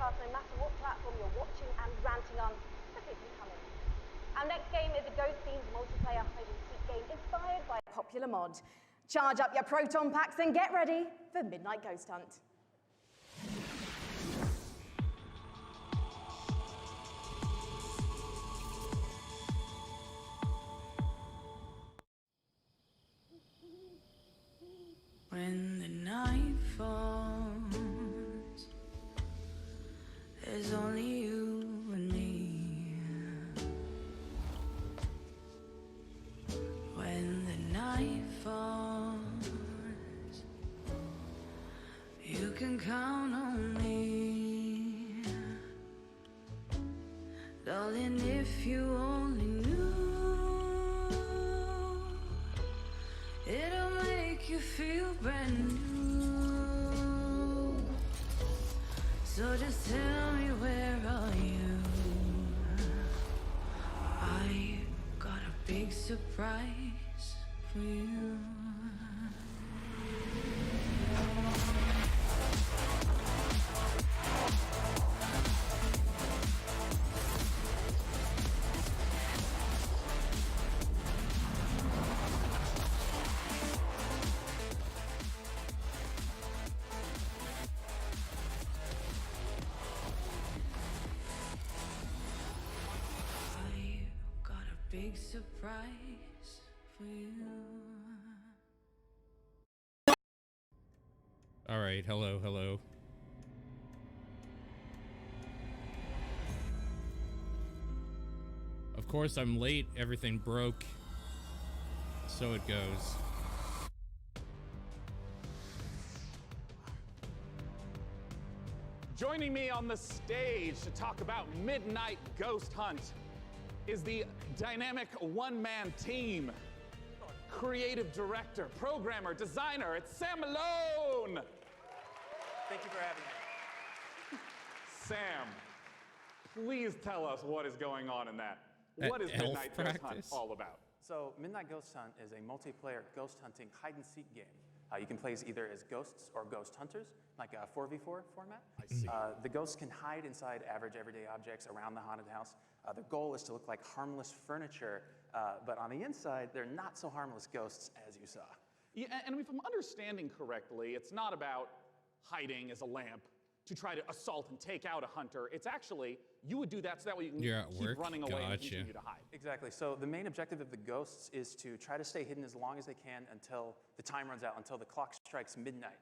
podcast, no matter what platform you're watching and ranting on, so keep them coming. Our next game is a ghost-themed multiplayer hide-and-seek game inspired by a popular mod. Charge up your proton packs and get ready for Midnight Ghost Hunt. When the night falls, there's only you and me. When the night falls, you can count on me. Darling, if you only knew, it'll make you feel brand new. So just tell me, where are you? I got a big surprise for you. Big surprise for you. All right, hello. Of course, I'm late. Everything broke. So it goes. Joining me on the stage to talk about Midnight Ghost Hunt is the dynamic one-man team. Creative director, programmer, designer, it's Sam Malone! Thank you for having me. Sam, please tell us what is going on in that. What is Midnight Ghost Hunt all about? So Midnight Ghost Hunt is a multiplayer ghost hunting hide-and-seek game. You can play either as ghosts or ghost hunters, like a 4v4 format. I see. The ghosts can hide inside average everyday objects around the haunted house. The goal is to look like harmless furniture, but on the inside, they're not so harmless ghosts as you saw. Yeah, and if I'm understanding correctly, it's not about hiding as a lamp to try to assault and take out a hunter. It's actually, you would do that so that way you can keep running away and continue to hide. Exactly. So the main objective of the ghosts is to try to stay hidden as long as they can until the time runs out, until the clock strikes midnight.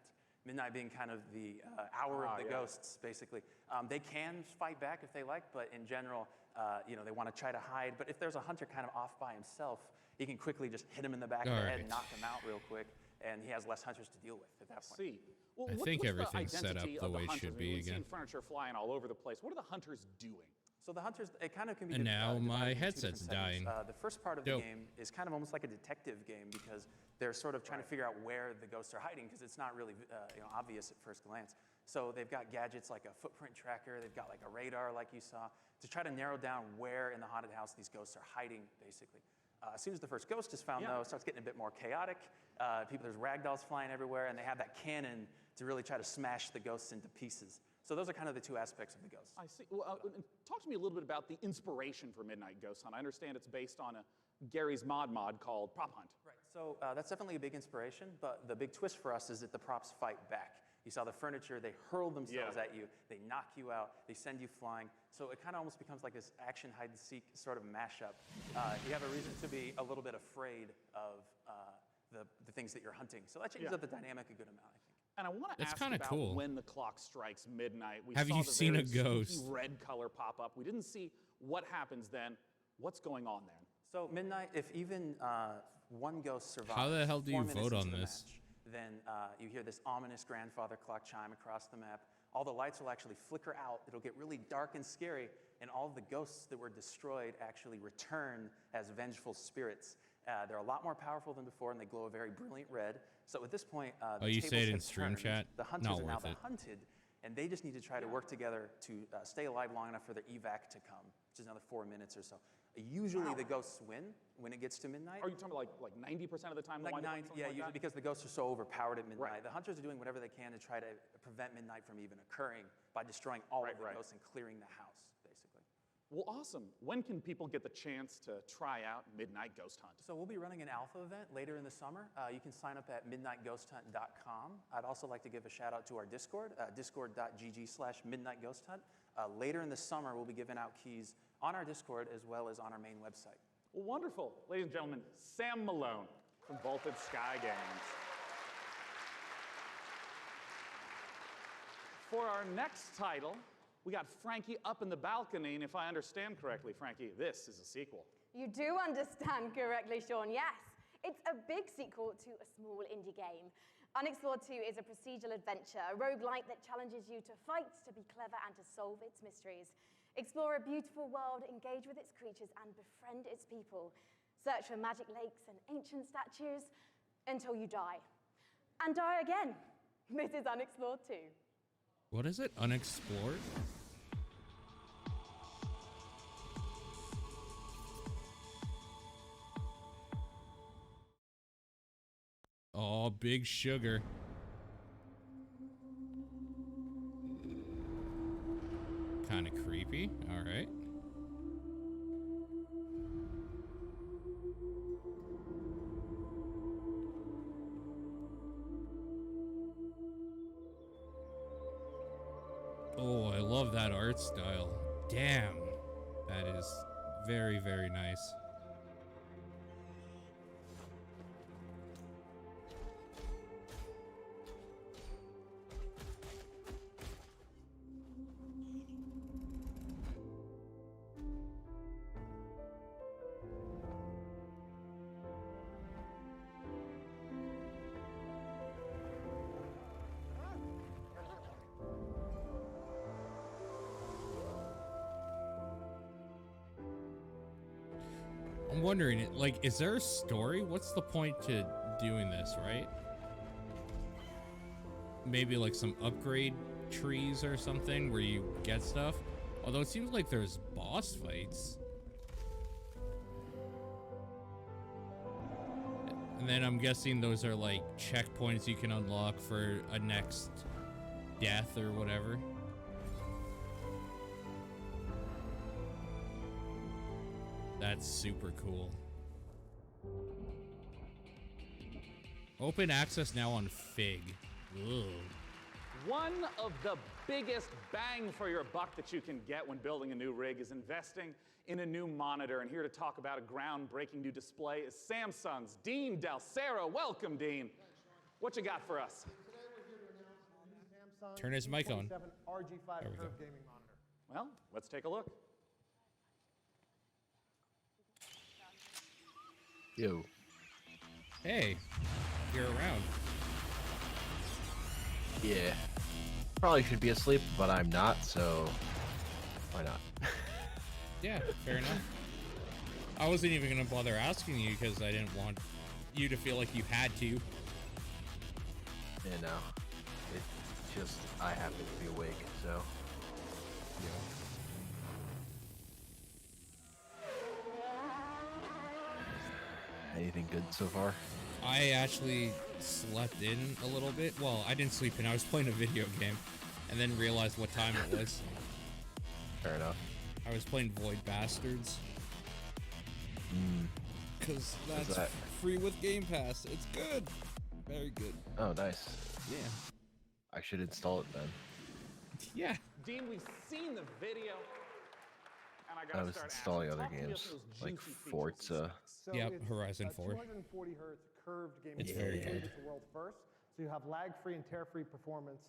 Midnight being kind of the hour of the ghosts, basically. They can fight back if they like, but in general, they want to try to hide. But if there's a hunter kind of off by himself, you can quickly just hit him in the back of the head and knock him out real quick, and he has less hunters to deal with at that point. See. Well, I think everything's set up the way it should be again. Furniture flying all over the place. What are the hunters doing? So the hunters, it kind of can be. And now my divided into two headset's different segments. dying. The first part of the game is kind of almost like a detective game because they're sort of trying to figure out where the ghosts are hiding because it's not really obvious at first glance. So they've got gadgets like a footprint tracker, they've got like a radar like you saw, to try to narrow down where in the haunted house these ghosts are hiding, basically. As soon as the first ghost is found, though, it starts getting a bit more chaotic. There's ragdolls flying everywhere, and they have that cannon to really try to smash the ghosts into pieces. So those are kind of the two aspects of the ghosts. I see. Well, talk to me a little bit about the inspiration for Midnight Ghost Hunt. I understand it's based on Gary's mod called Prop Hunt. Right. So that's definitely a big inspiration, but the big twist for us is that the props fight back. You saw the furniture, they hurl themselves at you, they knock you out, they send you flying. So it kind of almost becomes like this action hide-and-seek sort of mashup. You have a reason to be a little bit afraid of the things that you're hunting. So that changes up the dynamic a good amount, I think. And I want to ask about when the clock strikes midnight. Have you seen a ghost? Red color pop up. We didn't see what happens then. What's going on then? So midnight, if even one ghost survives, how the hell do you vote on this? Then you hear this ominous grandfather clock chime across the map. All the lights will actually flicker out. It'll get really dark and scary, and all of the ghosts that were destroyed actually return as vengeful spirits. They're a lot more powerful than before, and they glow a very brilliant red. So at this point, the you say it in tables have stream turned. chat? The hunters Not are now worth the it. hunted, and they just need to try to work together to stay alive long enough for their evac to come, which is another 4 minutes or so. Usually the ghosts win when it gets to midnight. Are you talking about like 90% of the time? Like 90, yeah, usually because the ghosts are so overpowered at midnight. Right. The hunters are doing whatever they can to try to prevent midnight from even occurring by destroying all of the ghosts and clearing the house, basically. Well, awesome. When can people get the chance to try out Midnight Ghost Hunt? So we'll be running an alpha event later in the summer. You can sign up at midnightghosthunt.com. I'd also like to give a shout out to our Discord, discord.gg/midnightghosthunt. Later in the summer, we'll be giving out keys on our Discord as well as on our main website. Well, wonderful. Ladies and gentlemen, Sam Malone from Vaulted Sky Games. For our next title, we got Frankie up in the balcony, and if I understand correctly, Frankie, this is a sequel. You do understand correctly, Sean, yes. It's a big sequel to a small indie game. Unexplored 2 is a procedural adventure, a roguelike that challenges you to fight, to be clever, and to solve its mysteries. Explore a beautiful world, engage with its creatures, and befriend its people. Search for magic lakes and ancient statues until you die. And die again. This is Unexplored 2. What is it? Unexplored? Oh, Big Sugar. Kind of creepy. All right. Oh, I love that art style. Damn. That is very, very nice. I'm wondering, like, is there a story? What's the point to doing this, right? Maybe like some upgrade trees or something where you get stuff. Although it seems like there's boss fights. And then I'm guessing those are like checkpoints you can unlock for a next death or whatever. That's super cool. Open access now on Fig. Ugh. One of the biggest bang for your buck that you can get when building a new rig is investing in a new monitor. And here to talk about a groundbreaking new display is Samsung's Dean Dalcero. Welcome, Dean. What you got for us? Today we're here to announce the new Samsung Turn his mic on. T27 RG5 There we go. curved gaming monitor. Well, let's take a look. Yo. Hey, you're around. Yeah. Probably should be asleep, but I'm not, so why not? Yeah, fair enough. I wasn't even gonna bother asking you because I didn't want you to feel like you had to. You know, it's just I happen to be awake, so. Anything good so far? I actually slept in a little bit. Well, I didn't sleep in. I was playing a video game and then realized what time it was. Fair enough. I was playing Void Bastards. Because that's that? free with Game Pass. It's good. Very good. Oh, nice. Yeah. I should install it then. Yeah. Dean, we've seen the video. And I I gotta was start installing asking, other talk to me games, about those like juicy features and Forza. specs. So Yep, it's Horizon a 4. 240 hertz curved gaming It's display. very good. It's the world's first. So you have lag-free and tear-free performance.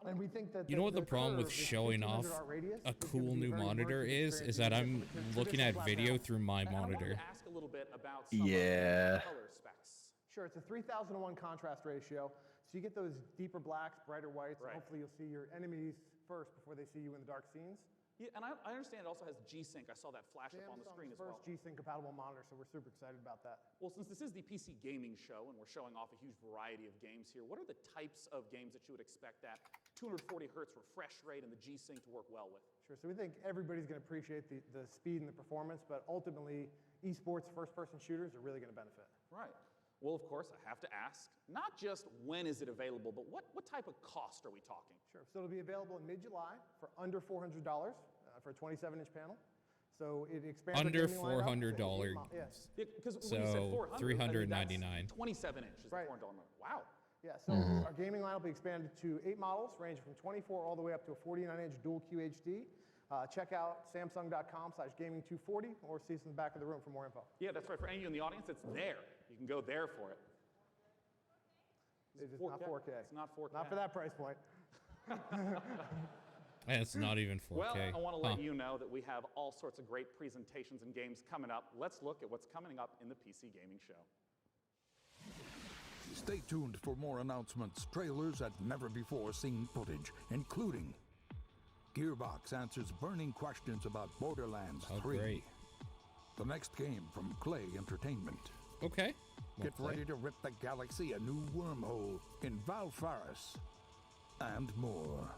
And we think that You know what the problem with curve is showing off 1500 art radius a is gonna cool be new very monitor immersive is experience that you I'm get with looking traditional at flat video panel. through my And I wanted monitor. to ask a little bit about some of Yeah. the color specs. Sure, it's a 3000-to-1 contrast ratio, so you get those deeper blacks, brighter whites, Right. and hopefully you'll see your enemies first before they see you in the dark scenes. Yeah, and I understand it also has G-Sync. I saw that flash up on the screen as well. Samsung's first G-Sync compatible monitor, so we're super excited about that. Well, since this is the PC gaming show and we're showing off a huge variety of games here, what are the types of games that you would expect that 240 hertz refresh rate and the G-Sync to work well with. Sure, so we think everybody's going to appreciate the speed and the performance, but ultimately, esports first-person shooters are really going to benefit. Right. Well, of course, I have to ask, not just when is it available, but what type of cost are we talking? Sure, so it'll be available in mid-July for under $400 for a 27-inch panel. So it expands Under our gaming lineup to $400. Yes. Because when So, you said 400, $399. 27 inch is Right. the $400 number. Wow. Yeah, so our gaming lineup will be expanded to 8 models, ranging from 24 all the way up to a 49-inch dual QHD. Check out samsung.com/gaming240 or see us in the back of the room for more info. Yeah, that's right. For any of you in the audience, it's there. You can go there for it. It is not 4K. It's not 4K. Not for that price point. And it's not even 4K. Well, I want to Huh. let you know that we have all sorts of great presentations and games coming up. Let's look at what's coming up in the PC Gaming Show. Stay tuned for more announcements, trailers, and never-before-seen footage, including Gearbox answers burning questions about Borderlands Oh, 3. great. The next game from Clay Entertainment. Okay. Get ready to rip the galaxy a new wormhole in Valfaris. And more.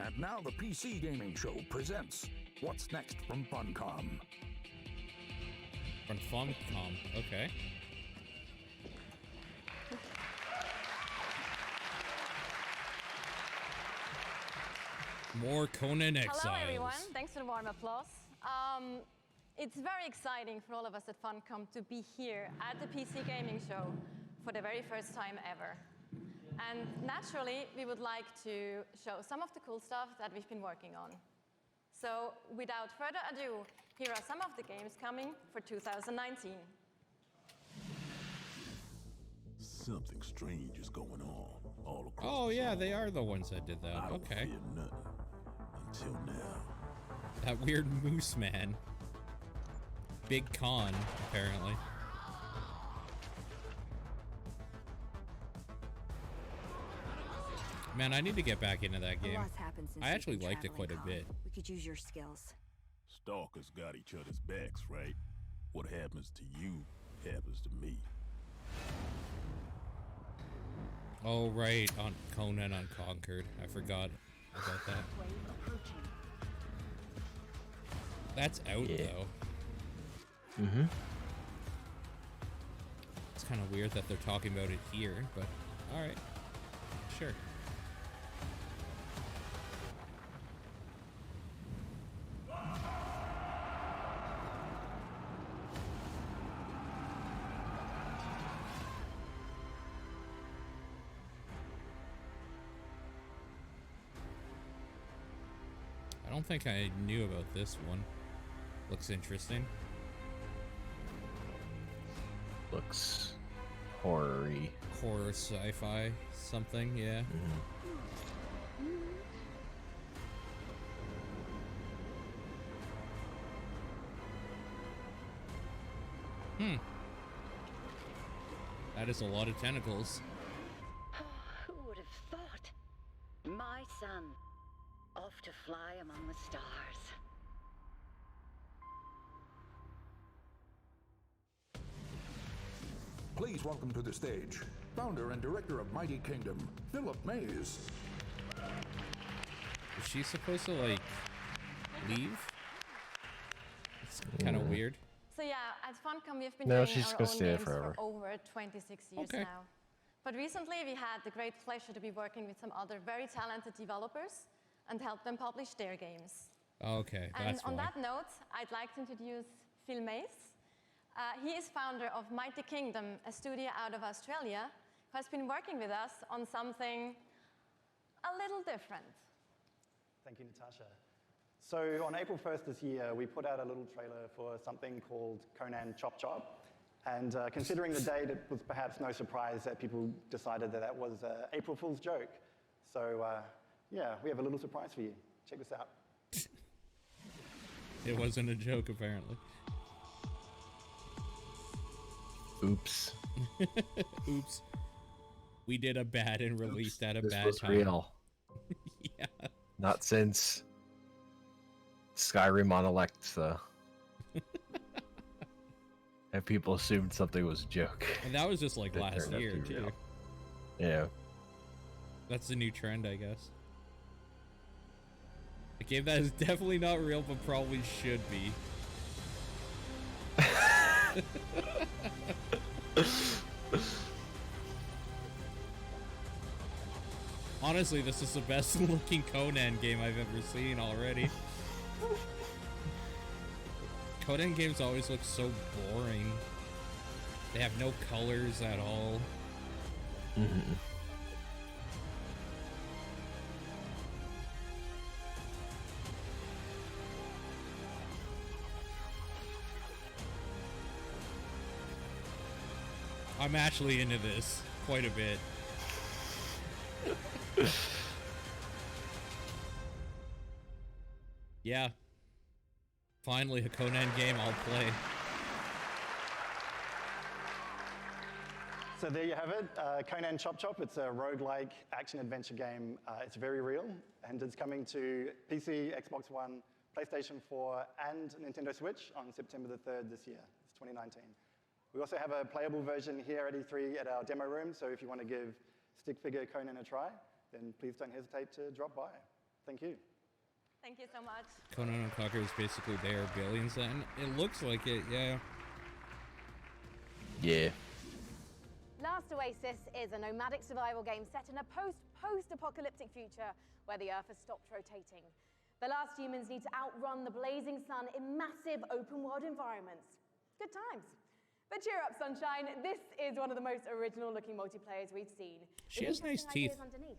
And now the PC Gaming Show presents What's Next from Funcom. From Funcom. Okay. More Conan Exiles. Hello everyone, thanks for the warm applause. It's very exciting for all of us at Funcom to be here at the PC Gaming Show for the very first time ever. And naturally, we would like to show some of the cool stuff that we've been working on. So without further ado, here are some of the games coming for 2019. Something strange is going on all across. Oh yeah, they are the ones that did that. I don't Okay. fear nothing until now. That weird moose man. Big Con, apparently. Man, I need to get back into that A game. lot's happened since I you've actually been liked it quite a traveling, bit. Con. We could use your skills. Stalkers got each other's backs, right? What happens to you happens to me. Oh, right, on Conan Unconquered. I forgot about that. That's out, though. Mm-hmm. It's kind of weird that they're talking about it here, but alright. Sure. I don't think I knew about this one. Looks interesting. Looks horror-y. Horror, sci-fi, something, yeah. That is a lot of tentacles. Who would have thought? My son, off to fly among the stars. Please welcome to the stage, founder and director of Mighty Kingdom, Philip Mays. Is she supposed to, like, leave? It's kind of weird. So yeah, at Funcom we've been No, doing she's our gonna own stay there games forever. for over 26 years Okay. now. But recently we had the great pleasure to be working with some other very talented developers and help them publish their games. Okay, And that's on why. that note, I'd like to introduce Phil Mays. He is founder of Mighty Kingdom, a studio out of Australia, who has been working with us on something a little different. Thank you, Natasha. So on April 1st this year, we put out a little trailer for something called Conan Chop Chop. And considering the date, it was perhaps no surprise that people decided that that was an April Fool's joke. So yeah, we have a little surprise for you. Check this out. It wasn't a joke, apparently. Oops. Oops. We did a bad and released at a This bad was time. real. Yeah. Not since Skyrim on Alexa. And people assumed something was a joke. And that was just like That last turned out to year be too. real. Yeah. That's the new trend, I guess. A game that is definitely not real, but probably should be. Honestly, this is the best looking Conan game I've ever seen already. Conan games always look so boring. They have no colors at all. Mm-hmm. I'm actually into this quite a bit. Yeah. Finally, a Conan game I'll play. So there you have it, Conan Chop Chop. It's a roguelike action-adventure game. It's very real, and it's coming to PC, Xbox One, PlayStation 4, and Nintendo Switch on September the 3rd this year. It's 2019. We also have a playable version here at E3 at our demo room, so if you want to give Stick Figure Conan a try, then please don't hesitate to drop by. Thank you. Thank you so much. Conan and Conquer is basically They Are Billions, and it looks like it, yeah. Yeah. Last Oasis is a nomadic survival game set in a post-apocalyptic future where the Earth has stopped rotating. The last humans need to outrun the blazing sun in massive open-world environments. Good times. But cheer up, Sunshine. This is one of the most original-looking multiplayers we've seen. She has nice teeth. Underneath.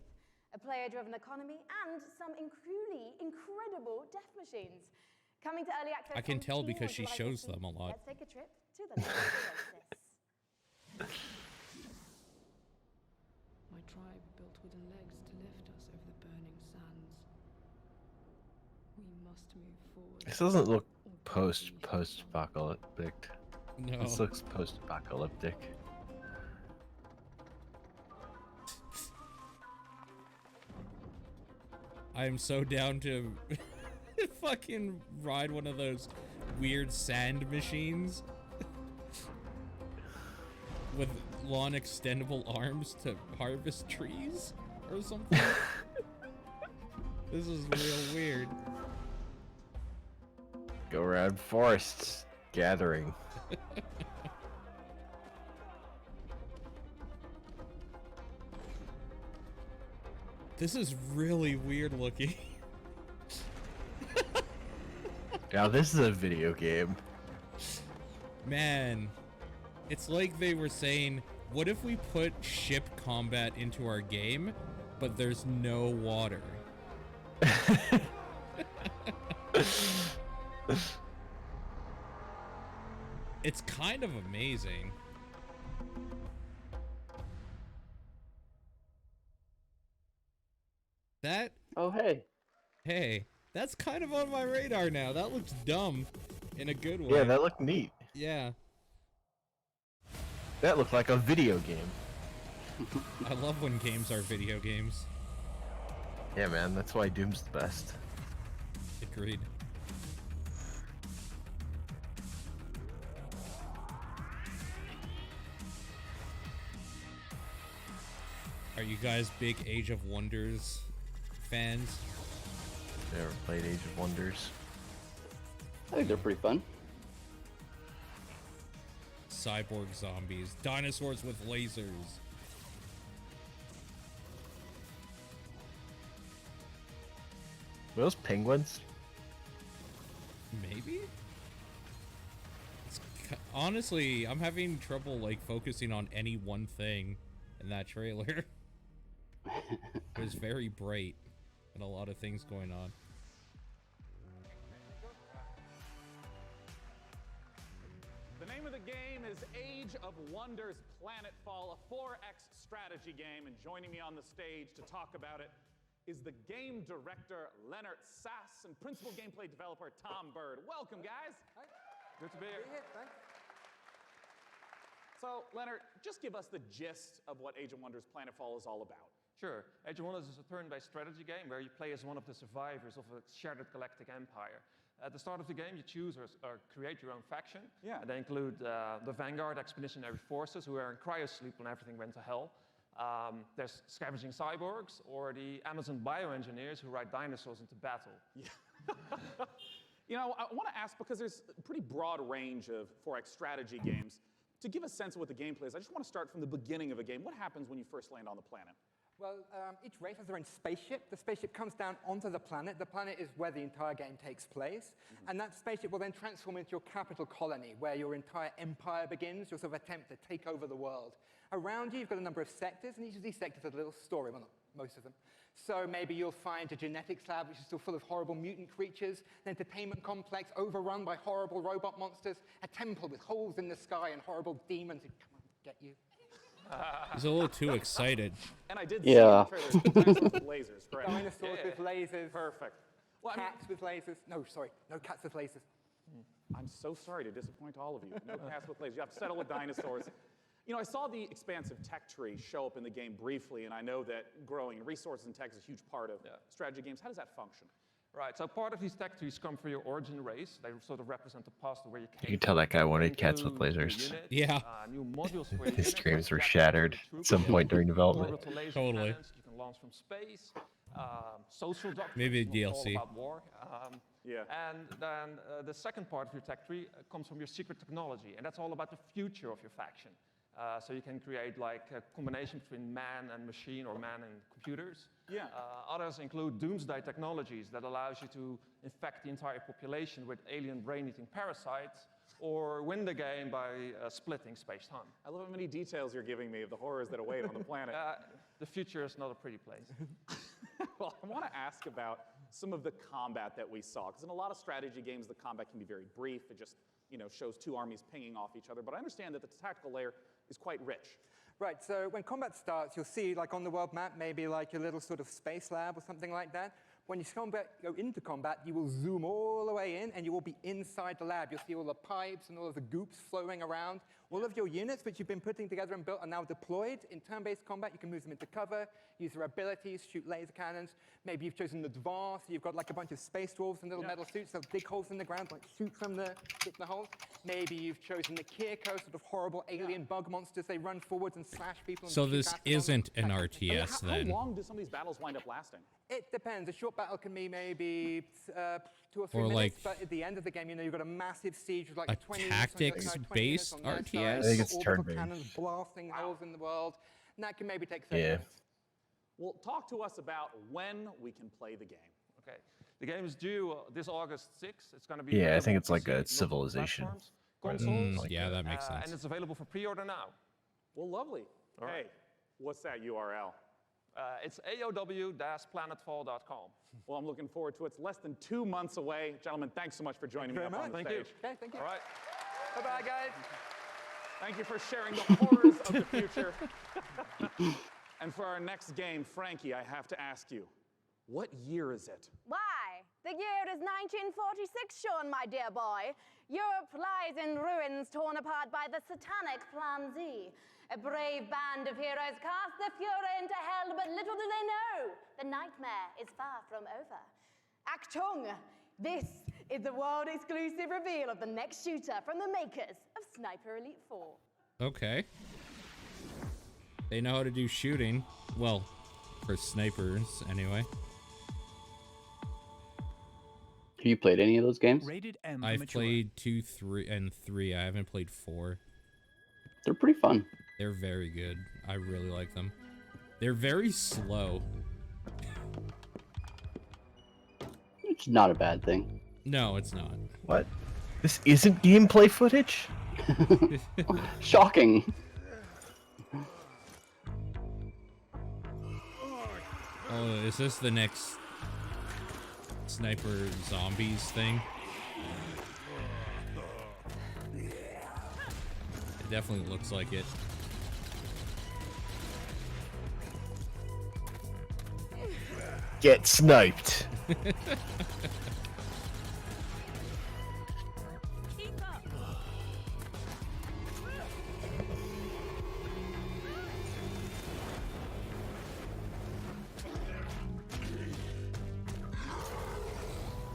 A player-driven economy and some truly incredible death machines. Coming to early access. I can on tell Steam because on she July shows 15th. them a lot. Let's take a trip to the Last Oasis. My tribe built wooden legs to lift us over the burning sands. We must move forward. This doesn't look post-apocalyptic. No. This looks post-apocalyptic. I'm so down to fucking ride one of those weird sand machines with long extendable arms to harvest trees or something. This is real weird. Go around forests, gathering. This is really weird looking. Now this is a video game. Man, it's like they were saying, what if we put ship combat into our game, but there's no water? It's kind of amazing. That... Oh, hey. Hey, that's kind of on my radar now. That looks dumb in a good way. Yeah, that looked neat. Yeah. That looked like a video game. I love when games are video games. Yeah, man, that's why Doom's the best. Agreed. Are you guys big Age of Wonders fans? Never played Age of Wonders. I think they're pretty fun. Cyborg zombies, dinosaurs with lasers. Were those penguins? Maybe? Honestly, I'm having trouble like focusing on any one thing in that trailer. It was very bright and a lot of things going on. The name of the game is Age of Wonders Planetfall, a 4X strategy game, and joining me on the stage to talk about it is the game director Leonard Sass and principal gameplay developer Tom Bird. Welcome, guys. Hi. Good to be here. Thanks. So, Leonard, just give us the gist of what Age of Wonders Planetfall is all about. Sure. Age of Wonders is a turn-based strategy game where you play as one of the survivors of a shattered galactic empire. At the start of the game, you choose or create your own faction. Yeah. And they include the Vanguard Expeditionary Forces, who are in cryosleep when everything went to hell. There's Scavenging Cyborgs, or the Amazon Bioengineers, who ride dinosaurs into battle. You know, I want to ask, because there's a pretty broad range of 4X strategy games. To give a sense of what the gameplay is, I just want to start from the beginning of a game. What happens when you first land on the planet? Well, each race has their own spaceship. The spaceship comes down onto the planet. The planet is where the entire game takes place. And that spaceship will then transform into your capital colony, where your entire empire begins, your sort of attempt to take over the world. Around you, you've got a number of sectors, and each of these sectors has a little story. Well, not most of them. So maybe you'll find a genetics lab, which is still full of horrible mutant creatures, an entertainment complex overrun by horrible robot monsters, a temple with holes in the sky and horrible demons who come and get you. He's a little too excited. And I did see in the trailer, dinosaurs with lasers, correct? Dinosaurs with lasers. Perfect. Well, Cats with lasers. No, sorry, no cats with lasers. I'm so sorry to disappoint all of you. No cats with lasers. You have to settle with dinosaurs. You know, I saw the expansive tech tree show up in the game briefly, and I know that growing resources and tech is a huge part of strategy games. How does that function? Right, so part of these tech trees come from your origin race. They sort of represent the past of where you came. You can tell that guy wanted cats with lasers. Yeah. New modules for your His units, dreams like were Japanese shattered at some point during development. orbital laser Totally. cannons you can launch from space. Social doctrine. Maybe a all DLC. about war. And then the second part of your tech tree comes from your secret technology, and that's all about the future of your faction. So you can create like a combination between man and machine, or man and computers. Yeah. Others include doomsday technologies that allows you to infect the entire population with alien brain-eating parasites, or win the game by splitting space-time. I love how many details you're giving me of the horrors that await on the planet. The future is not a pretty place. Well, I want to ask about some of the combat that we saw, because in a lot of strategy games, the combat can be very brief. It just, you know, shows two armies pinging off each other. But I understand that the tactical layer is quite rich. Right, so when combat starts, you'll see, like on the world map, maybe like a little sort of space lab or something like that. When you go into combat, you will zoom all the way in, and you will be inside the lab. You'll see all the pipes and all of the goops flowing around. All of your units, which you've been putting together and built, are now deployed. In turn-based combat, you can move them into cover, use their abilities, shoot laser cannons. Maybe you've chosen advanced. You've got like a bunch of space dwarves in little metal suits. They'll dig holes in the ground, like shoot from the holes. Maybe you've chosen the Kirko, sort of horrible alien bug monsters. They run forwards and slash people. So this isn't an RTS then? How long do some of these battles wind up lasting? It depends. A short battle can be maybe 2 or 3 Or minutes, like but at the end of the game, you know, you've got a massive siege with like a 20 units on your side, 20 units tactics-based on their side, RTS? I think it's orbital turn-based. cannons blasting holes in the world, and that can maybe take 30 Yeah. minutes. Well, talk to us about when we can play the game. Okay, the game is due this August 6th. It's going to be Yeah, I available think on it's like PC, a multiple Civilization. platforms, Or consoles, yeah, that makes sense. and it's available for pre-order now. Well, lovely. All right. Hey, what's that URL? It's aow-planetfall.com. Well, I'm looking forward to it. It's less than 2 months away. Gentlemen, thanks so much for joining me up on the Thank stage. you. Okay, thank you. All right. Bye-bye, guys. Thank you for sharing the horrors of the future. And for our next game, Frankie, I have to ask you, what year is it? Why? The year is 1946, Sean, my dear boy. Europe lies in ruins torn apart by the satanic Plan Z. A brave band of heroes cast the Fuhrer into hell, but little do they know, the nightmare is far from over. Achtung! This is the world-exclusive reveal of the next shooter from the makers of Sniper Elite 4. Okay. They know how to do shooting. Well, for snipers, anyway. Have you played any of those games? Rated M. I've played 2, 3, and 3. I haven't played 4. They're pretty fun. They're very good. I really like them. They're very slow. It's not a bad thing. No, it's not. What? This isn't gameplay footage? Shocking. Oh, is this the next Sniper Zombies thing? It definitely looks like it. Get sniped.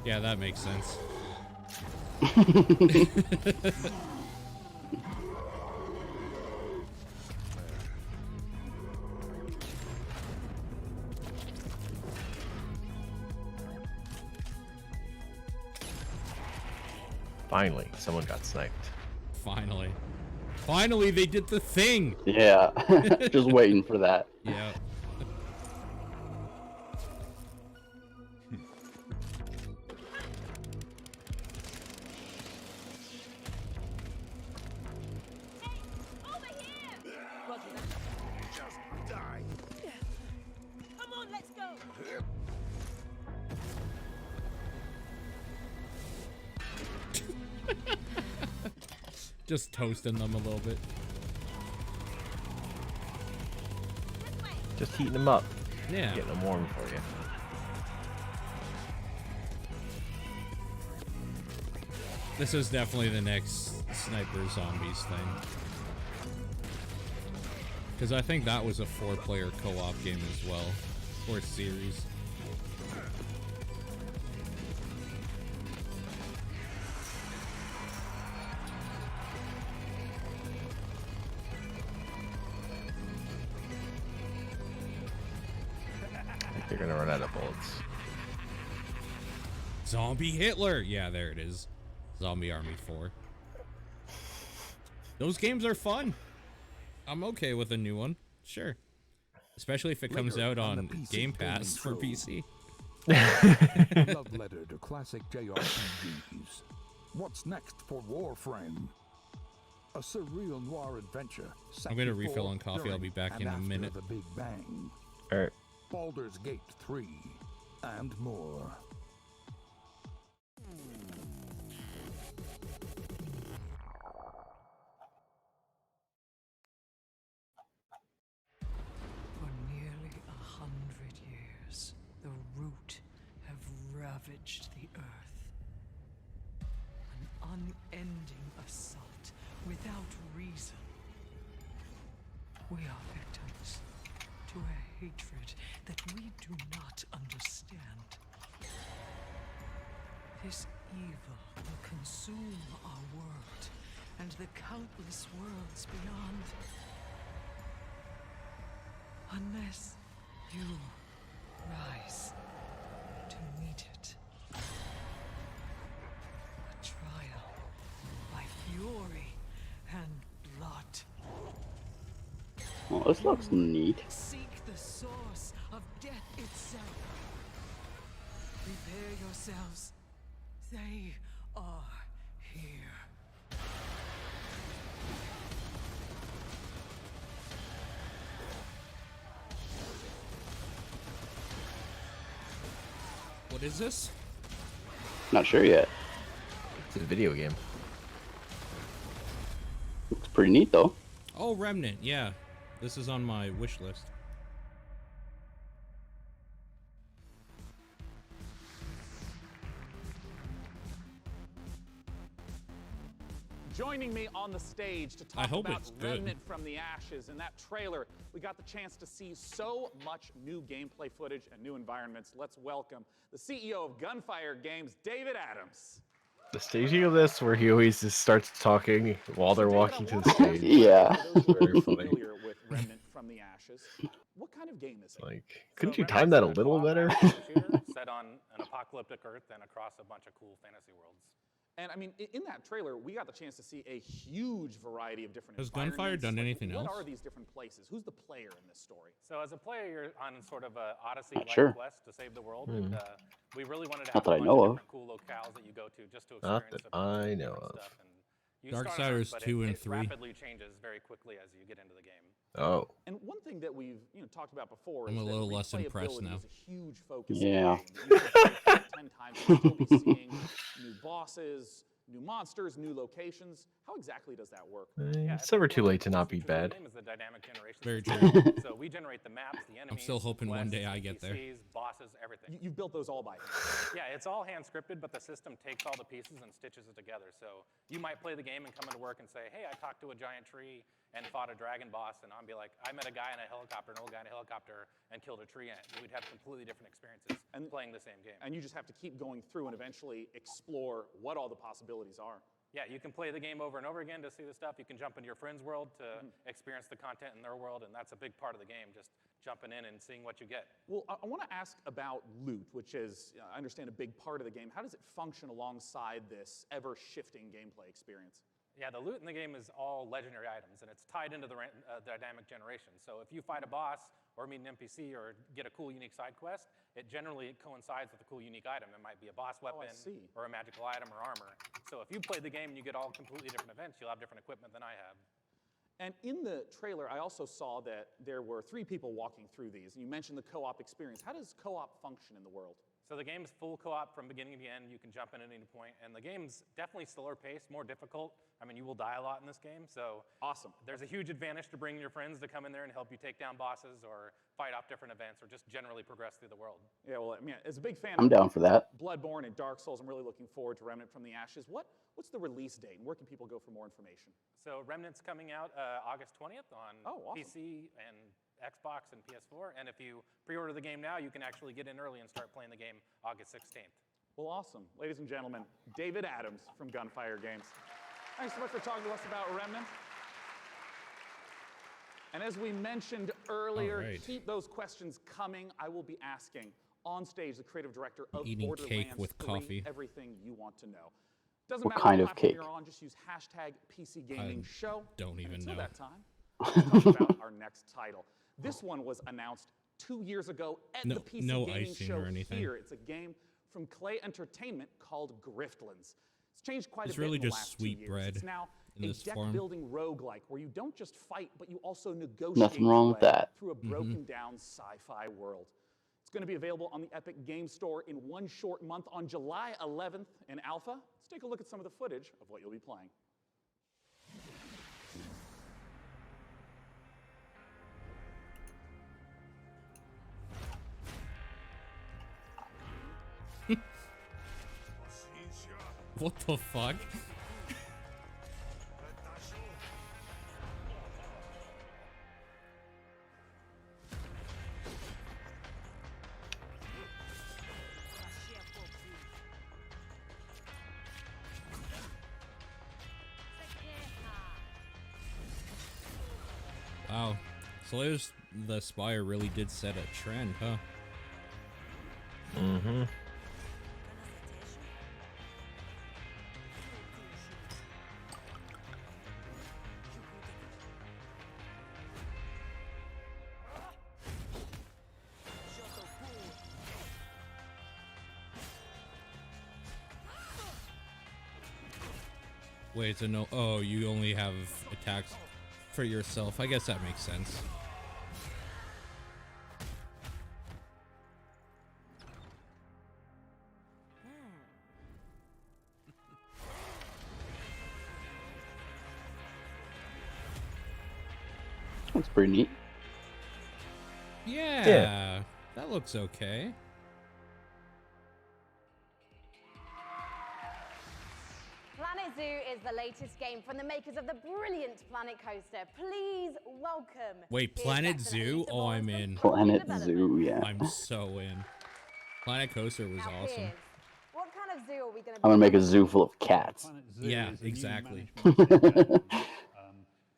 Yeah, that makes sense. Finally, someone got sniped. Finally. Finally, they did the thing! Yeah, just waiting for that. Yeah. Just die. Come on, let's go. Just toasting them a little bit. Just heating them up. Yeah. Getting them warm for you. This is definitely the next Sniper Zombies thing. Because I think that was a 4-player co-op game as well. Or series. They're gonna run out of bullets. Zombie Hitler! Yeah, there it is. Zombie Army 4. Those games are fun. I'm okay with a new one. Sure. Especially if it comes out on Game Pass for PC. Love letter to classic JRPGs. What's next for Warframe? A surreal noir adventure. I'm gonna refill on coffee. I'll be back in a minute. The Big Bang. All right. Baldur's Gate 3 and more. For nearly 100 years, the Root have ravaged the Earth. An unending assault without reason. We are victims to a hatred that we do not understand. This evil will consume our world and the countless worlds beyond. Unless you rise to meet it. A trial by fury and blood. Well, this looks neat. Seek the source of death itself. Prepare yourselves. They are here. What is this? Not sure yet. It's a video game. Looks pretty neat though. Oh, Remnant. Yeah. This is on my wish list. Joining me on the stage to I talk hope about it's good. Remnant from the Ashes. In that trailer, we got the chance to see so much new gameplay footage and new environments. Let's welcome the CEO of Gunfire Games, David Adams. The staging of this, where he always just starts talking while they're walking to the stage. Yeah. Very funny. Familiar with Remnant from the Ashes. What kind of game is it? Like, couldn't you time that a little better? Set on an apocalyptic Earth and across a bunch of cool fantasy worlds. And I mean, in that trailer, we got the chance to see a huge variety of different Has Gunfire environments. done anything What else? are these different places? Who's the player in this story? So as a player, you're on sort of a Odyssey-like Sure. quest to save the world, Hmm. and we really wanted to Not have a that I bunch know of of. different cool locales that you go to just to Not experience that a bunch of I know different of. stuff. And you start on Earth, Darksiders but 2 and it 3. rapidly changes very quickly as you get into the game. Oh. And one thing that we've talked about before I'm is a that little less impressed replayability now. is a huge focus. Yeah. In the game. You can play 10 times and still be seeing new bosses, new monsters, new locations. How exactly does that work? It's never too late to not be bad. The game is the dynamic generation. Very system. true. So we generate the maps, the enemies. still hoping one quests, day I get there. NPCs, bosses, everything. You've built those all by hand. Yeah, it's all hand scripted, but the system takes all the pieces and stitches it together. So you might play the game and come into work and say, hey, I talked to a giant tree and fought a dragon boss, and I'd be like, I met a guy in a helicopter, an old guy in a helicopter, and killed a tree ant. We'd have completely different experiences playing the same game. And you just have to keep going through and eventually explore what all the possibilities are. Yeah, you can play the game over and over again to see the stuff. You can jump into your friend's world to experience the content in their world, and that's a big part of the game, just jumping in and seeing what you get. Well, I want to ask about loot, which is, I understand, a big part of the game. How does it function alongside this ever-shifting gameplay experience? Yeah, the loot in the game is all legendary items, and it's tied into the dynamic generation. So if you fight a boss or meet an NPC or get a cool, unique side quest, it generally coincides with a cool, unique item. It might be a boss weapon or a magical item or armor. So if you play the game and you get all completely different events, you'll have different equipment than I have. And in the trailer, I also saw that there were 3 people walking through these, and you mentioned the co-op experience. How does co-op function in the world? So the game's full co-op from beginning to end. You can jump in at any point, and the game's definitely slower paced, more difficult. I mean, you will die a lot in this game, so awesome. There's a huge advantage to bringing your friends to come in there and help you take down bosses or fight off different events or just generally progress through the world. Yeah, well, I mean, as a big fan I'm of down for that. Bloodborne and Dark Souls, I'm really looking forward to Remnant from the Ashes. What's the release date, and where can people go for more information? So Remnant's coming out August 20th on PC and Xbox and PS4, and if you pre-order the game now, you can actually get in early and start playing the game August 16th. Well, awesome. Ladies and gentlemen, David Adams from Gunfire Games. Thanks so much for talking to us about Remnant. And as we mentioned earlier, keep those questions coming. I will be asking on stage the creative director of Eating Borderlands cake with 3 coffee. everything you want to know. Doesn't What matter kind what of platform cake? you're on, just use hashtag PC Gaming Show. Don't even Until know. that time, let's talk about our next title. This one was announced 2 years ago at the PC no Gaming icing Show or anything. here. It's a game from Clay Entertainment called Griftlands. It's changed quite It's a bit really in the just last 2 sweet years. bread It's now in a this form. deck-building roguelike where you don't just fight, but you also negotiate Nothing wrong your with way that. through a broken-down sci-fi world. It's going to be available on the Epic Game Store in one short month on July 11th in alpha. Let's take a look at some of the footage of what you'll be playing. What the fuck? Wow. Slayer's the Spire really did set a trend, huh? Mm-hmm. Wait, so no. Oh, you only have attacks for yourself. I guess that makes sense. Looks pretty neat. Yeah, that looks okay. Planet Zoo is the latest game from the makers of the brilliant Planet Coaster. Please welcome. Wait, Here's Planet Jackson and Zoo? Lisa Oh, Ball I'm from in. Planet Development. Zoo, yeah. I'm so in. Planet Coaster was Now, awesome. Piers, what kind of zoo are we going to I'm gonna make a zoo full of cats. Yeah, exactly. It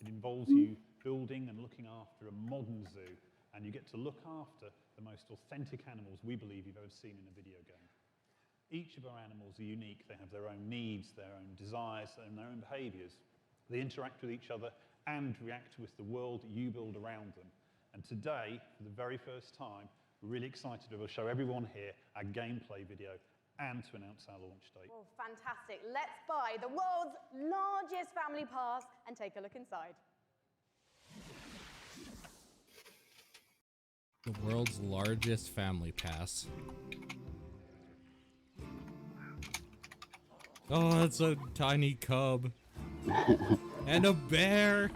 involves you building and looking after a modern zoo, and you get to look after the most authentic animals we believe you've ever seen in a video game. Each of our animals are unique. They have their own needs, their own desires, and their own behaviors. They interact with each other and react with the world that you build around them. And today, for the very first time, we're really excited to show everyone here our gameplay video and to announce our launch date. Well, fantastic. Let's buy the world's largest family pass and take a look inside. The world's largest family pass. Oh, that's a tiny cub. And a bear.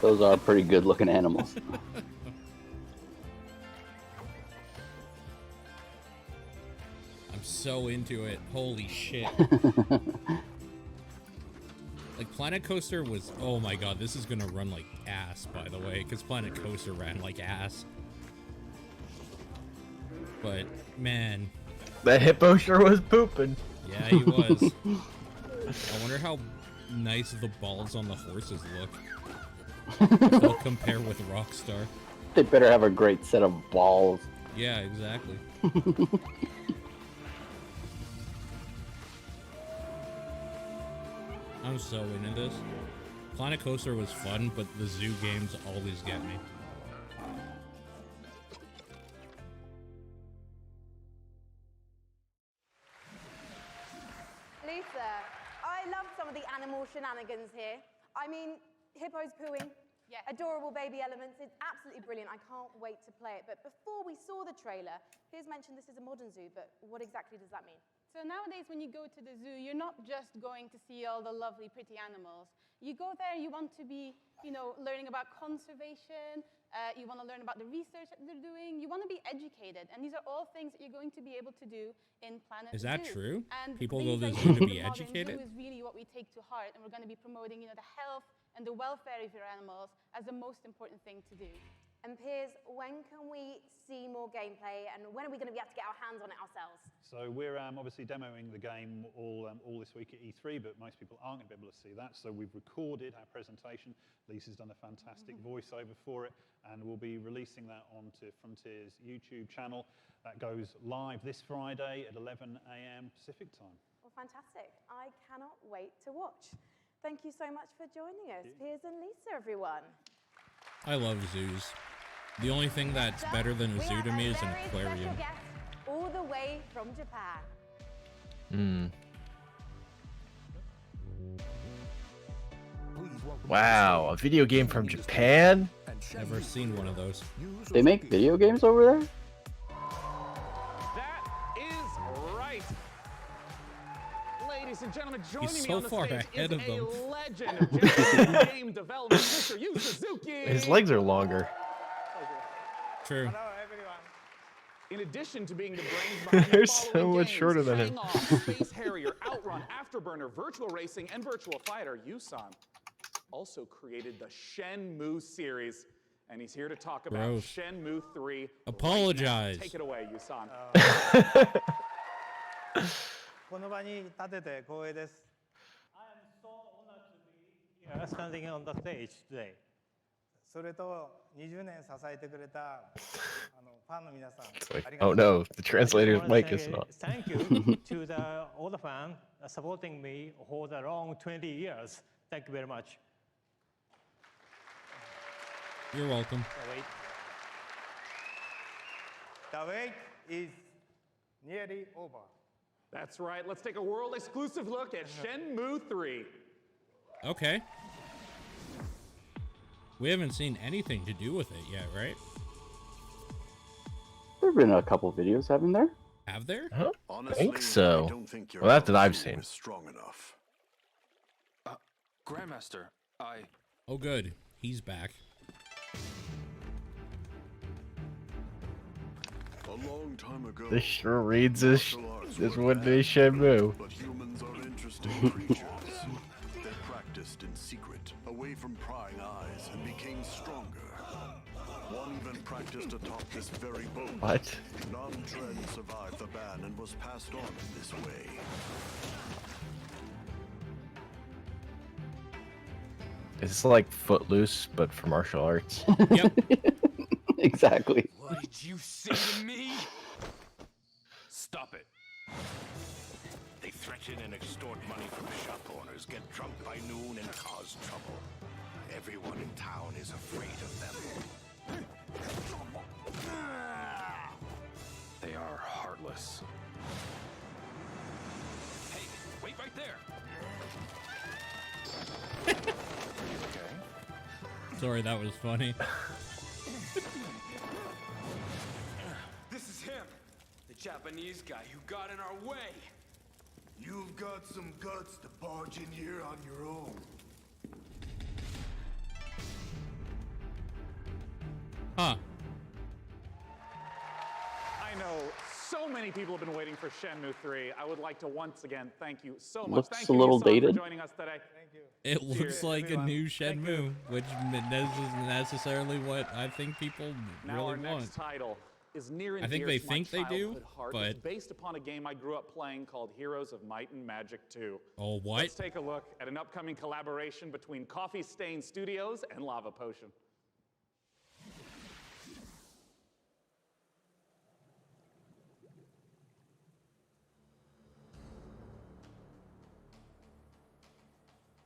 Those are pretty good looking animals. I'm so into it. Holy shit. Like, Planet Coaster was... Oh my god, this is gonna run like ass, by the way, because Planet Coaster ran like ass. But, man... That hippo sure was pooping. Yeah, he was. I wonder how nice the balls on the horses look. They'll compare with Rockstar. They better have a great set of balls. Yeah, exactly. I'm so into this. Planet Coaster was fun, but the zoo games always get me. Lisa, I love some of the animal shenanigans here. I mean, hippos pooing, adorable baby elements. It's absolutely brilliant. I can't wait to play it. But before we saw the trailer, Piers mentioned this is a modern zoo, but what exactly does that mean? So nowadays, when you go to the zoo, you're not just going to see all the lovely, pretty animals. You go there, you want to be, learning about conservation. You want to learn about the research that they're doing. You want to be educated. And these are all things that you're going to be able to do in Planet Is that Zoo. true? And People go to the things zoo like to be the modern educated? Zoo is really what we take to heart. And we're going to be promoting, the health and the welfare of your animals as the most important thing to do. And Piers, when can we see more gameplay, and when are we going to be able to get our hands on it ourselves? So we're obviously demoing the game all this week at E3, but most people aren't going to be able to see that. So we've recorded our presentation. Lisa's done a fantastic voiceover for it, and we'll be releasing that onto Frontier's YouTube channel. That goes live this Friday at 11 a.m. Pacific time. Well, fantastic. I cannot wait to watch. Thank you so much for joining us, Piers and Lisa, everyone. I love zoos. The only thing that's better than a zoo to me is an aquarium. All the way from Japan. Wow, a video game from Japan? Never seen one of those. They make video games over there? That is right. Ladies and gentlemen, joining He's me so on the far stage ahead is of them. a legend of Japanese game development, Mr. Yu Suzuki. His legs are longer. True. Hello, everyone. In addition to being the brains behind They're the so following much games, shorter than him. Hang On, Space Harrier, Outrun, Afterburner, Virtual Racing, and Virtual Fighter, Yusan also created the Shenmue series, and he's here to talk about Gross. Shenmue 3. Apologize. Right now. Take it away, Yusan. この場に立てて光栄です。I am so honored to be here standing on the stage today. それと20年支えてくれたファンの皆さん、 It's like, ありがとう oh no, the translator's I wanna mic is say not. Thank you to all the fans supporting me for the long 20 years. Thank you very much. You're welcome. The wait is nearly over. That's right. Let's take a world exclusive look at Shenmue 3. Okay. We haven't seen anything to do with it yet, right? There have been a couple videos, haven't there? Have there? I think so. Well, that's what I've seen. Strong enough. Grandmaster, Oh, good. He's back. A long time ago. This sure reads as one day Shenmue. But humans are interesting creatures. They practiced in secret, away from prying eyes, and became stronger. One even practiced atop this very boat. What? Non-Tread survived the ban and was passed on in this way. It's like Footloose, but for martial arts. Yep. Exactly. what did you say to me? Stop it. They threaten and extort money from shop owners, get drunk by noon, and cause trouble. Everyone in town is afraid of them. They are heartless. Hey, wait right there. Sorry, that was funny. This is him, the Japanese guy who got in our way. You've got some guts to barge in here on your own. Huh. I know so many people have been waiting for Shenmue 3. I would like to once again thank you so much. Looks Thank a you, little Yusan, dated. for joining us today. Thank you. It looks like a new Shenmue, which isn't necessarily what I think people Now our really next want. title is near and I think dear they to my think they do, childhood heart. but- It's based upon a game I grew up playing called Heroes of Might and Magic 2. Oh, what? Let's take a look at an upcoming collaboration between Coffee Stain Studios and Lava Potion.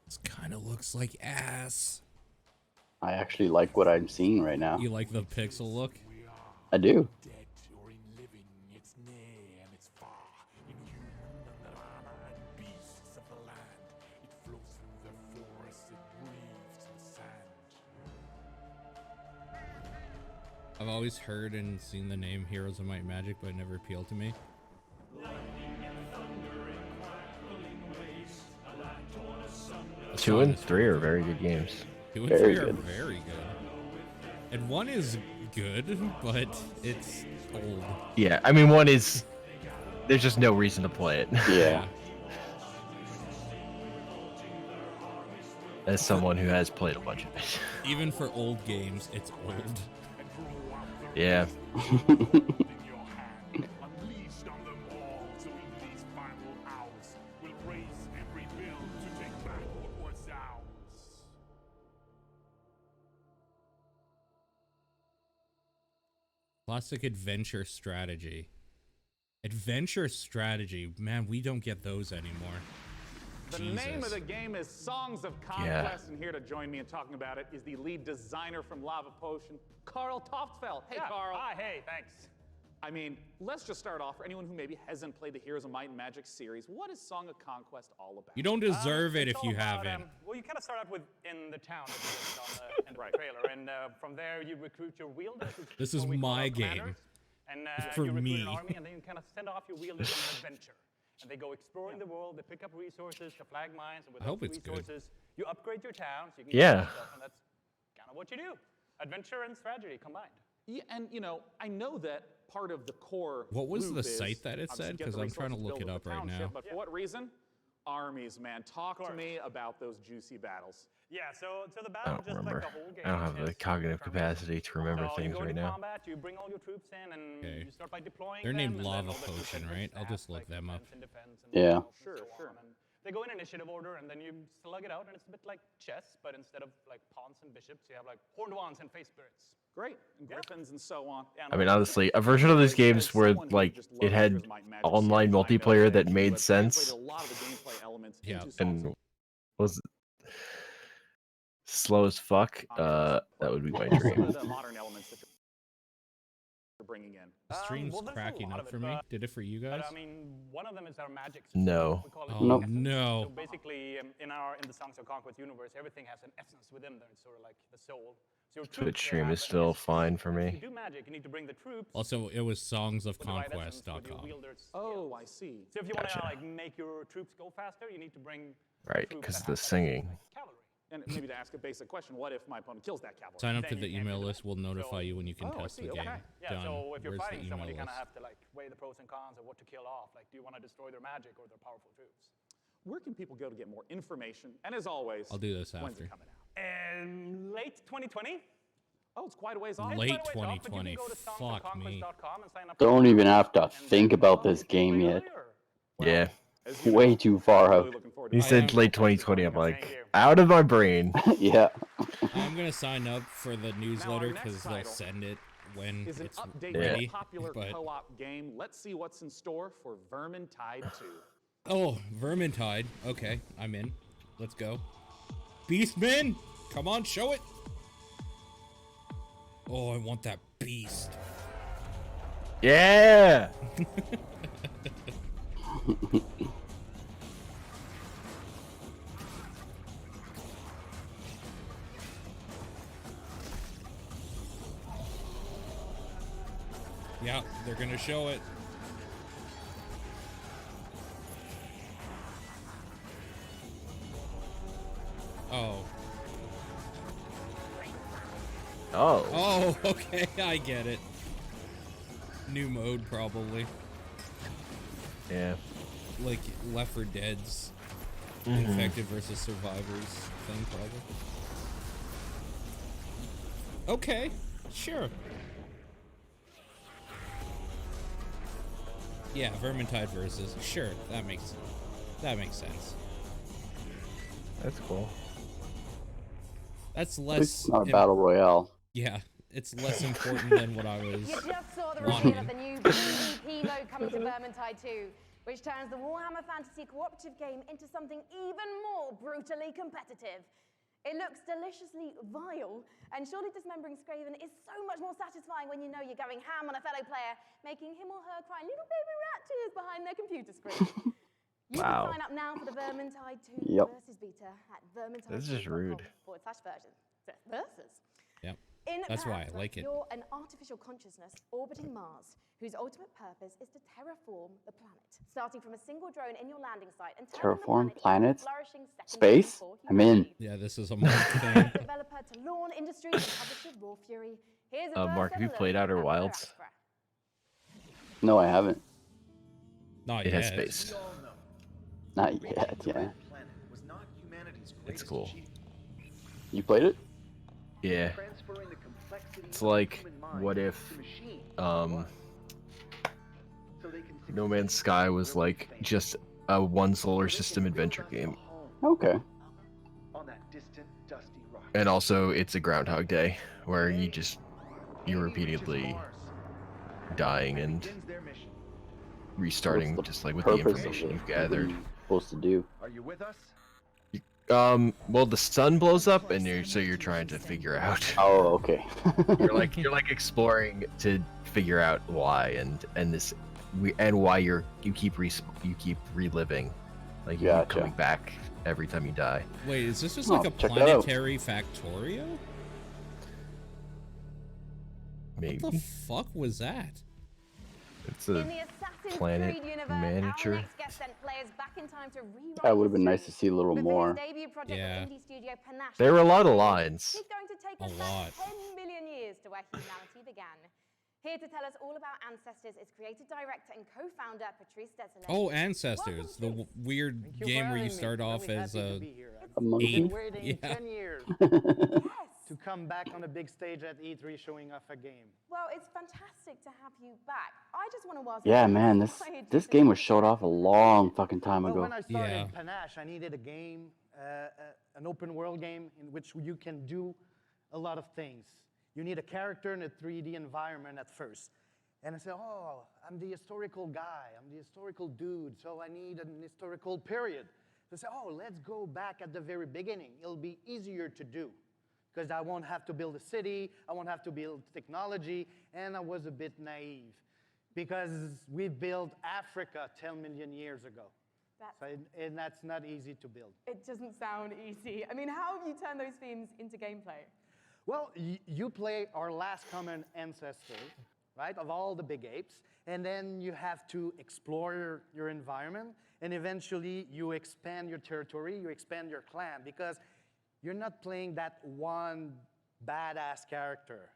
This kind of looks like ass. I actually like what I'm seeing right now. You like the pixel look? I do. I've always heard and seen the name Heroes of Might and Magic, but it never appealed to me. 2 and 3 are very good games. 2 and Very 3 are good. very good. And 1 is good, but it's old. Yeah, I mean, 1 is. There's just no reason to play it. Yeah. As someone who has played a bunch of it. Even for old games, it's old. Yeah. Classic adventure strategy. Adventure strategy. Man, we don't get those anymore. The Jesus. name of the game is Songs of Conquest, and here to join me in talking about it is the lead designer from Lava Potion, Carl Toftfeld. Hey, Carl. Hi, hey, thanks. I mean, let's just start off for anyone who maybe hasn't played the Heroes of Might and Magic series. What is Song of Conquest all about? You don't deserve it It's if all you about, haven't. well, you kind of start out with in the town that you listed on the end of the trailer, and from there you recruit your wielders. This is my game. And For you recruit me. an army, and then you kind of send off your wielders on an adventure. And they go exploring the world, they pick up resources, to flag mines, and with I hope those it's good. resources, you upgrade your town so you can Yeah. get stuff, and that's kind of what you do. Adventure and strategy combined. Yeah, and you know, I know that part of the core. What was loop the is site that it obviously said? get 'Cause the I'm trying to resources, look build it the up right township, now. But for what reason? Armies, man. Talk to me about those juicy battles. Yeah, so the I battle, don't just remember. like the whole game. I don't have the cognitive capacity to remember So things you go right into now. combat, you bring all your troops in, and Okay. you start by deploying They're them, named and then Lava all the Potion, different right? I'll stats, just look like them up. defense and defense and Yeah. so Sure, on. sure. And they go in initiative order, and then you slug it out, and it's a bit like chess, but instead of like pawns and bishops, you have like horned wands and face spirits. Great. And griffins and so on. I mean, honestly, a version of these games where like it had online multiplayer that made sense A lot of the gameplay elements Yeah. into Songs and was slow as fuck, that would be my of dream. the modern elements that you're bringing in. The stream's well, there's a cracking lot up of for it, me. but- Did it for you guys? But I mean, one of them is our magic system. No. We call it Oh, Nope. essence. no. So basically, in the Songs of Conquest universe, everything has an essence within there. It's sort of like the soul. So your Twitch troops, they stream have is an still essence. fine for If me. you do magic, you need to bring the troops. Also, it was with the right essence, with your songsofconquest.com. wielders. Oh, I see. So if you want to Gotcha. like make your troops go faster, you need to bring Right, troops because that the have, singing. cavalry. And maybe to ask a basic question, what if my opponent kills that cavalry? Sign up to Then the you can't email do list. We'll notify you when you can Oh, I test see, the okay. game. Yeah, Done. so if you're Where's the fighting someone, you email kind of list? have to like weigh the pros and cons of what to kill off. Like, do you want to destroy their magic or their powerful troops? Where can people go to get more information? And as always, I'll do this when's after. it coming out? And late 2020. Oh, it's quite a ways off. Late It's quite a ways off, but you 2020. can go to Fuck me. songsofconquest.com and sign up Don't for even have to and think then about you this can game play yet. earlier. Yeah. As you know, Way too far really out. looking forward to You it. said late 2020. I'm like, out of my brain. Yeah. I'm gonna sign up for the newsletter next because they'll title send it when Is an it's update ready. to a popular But co-op game. Let's see what's in store for Vermintide 2. oh, Vermintide. Okay, I'm in. Let's go. Beastman, come on, show it. Oh, I want that beast. Yeah. Yeah, they're gonna show it. Oh. Oh. Oh, okay, I get it. New mode, probably. Yeah. Like Left 4 Dead's Infected versus survivors thing, probably. Okay, sure. Yeah, Vermintide versus. Sure, that makes sense. That's cool. That's At less. least it's not a battle royale. Yeah, it's less important than what I was You just saw the wanting. reveal of the new PvP mode coming to Vermintide 2, which turns the Warhammer Fantasy cooperative game into something even more brutally competitive. It looks deliciously vile, and surely dismembering Skaven is so much more satisfying when you know you're going ham on a fellow player, making him or her cry little baby rat tears behind their computer screen. You Wow. can sign up now for the Vermintide 2 Yep. versus beta at Vermintide. This is rude. Versus. Yep. In That's why I Pax, like it. You're an artificial consciousness orbiting Mars, whose ultimate purpose is to terraform the planet, starting from a single drone in your landing site and turning the Terraform planet into a planets? flourishing second Space? home for I'm in. Yeah, this is a Mark thing. developer to Lawn Industries and publisher Raw Fury. Here's a Mark, have you verse of played look Outer at Wilds? Paraxra. No, I haven't. Not It yet. has space. Not yet, yeah. It's cool. You played it? Yeah. It's like, what if, No Man's Sky was like just a one solar system adventure game. Okay. And also, it's a Groundhog Day, where you're repeatedly dying and restarting, just like with the Purpose of information it? you've What are gathered. you supposed to do? Are you with us? Well, the sun blows up, and you're trying to figure out. Oh, okay. you're like exploring to figure out why and why you keep reliving, like you keep Gotcha. coming back every time you die. Wait, is this just Oh, like a check that out. planetary Factorio? Maybe What the fuck was that? it's In a the Assassin's planet Creed universe, manager. our next guest sent players back in time to rewrite That would have been nice to history. see a little But for more. his debut project Yeah. with indie studio Panache, There were a lot of lines. he's going to take A us lot. back 10 million years to where humanity began. Here to tell us all about Ancestors is creative director and co-founder Patrice Desilets. Oh, Ancestors, the weird Thank you game for where you having me. start off Really as happy to a be here. A monkey? ape. Been waiting Yeah. 10 years to come back on a big stage at E3 showing off a game. Well, it's fantastic to have you back. I just want to ask Yeah, you, man, why this did this you game was decide showed to off a long fucking time Well, ago. when I started Yeah. Panache, I needed a game, an open world game in which you can do a lot of things. You need a character in a 3D environment at first. And I said, oh, I'm the historical guy, I'm the historical dude, so I need an historical period. So I said, oh, let's go back at the very beginning. It'll be easier to do because I won't have to build a city, I won't have to build technology, and I was a bit naive because we built Africa 10 million years ago. And that's not easy to build. It doesn't sound easy. I mean, how have you turned those themes into gameplay? Well, you play our last common ancestor, right, of all the big apes, and then you have to explore your environment, and eventually you expand your territory, you expand your clan, because you're not playing that one badass character.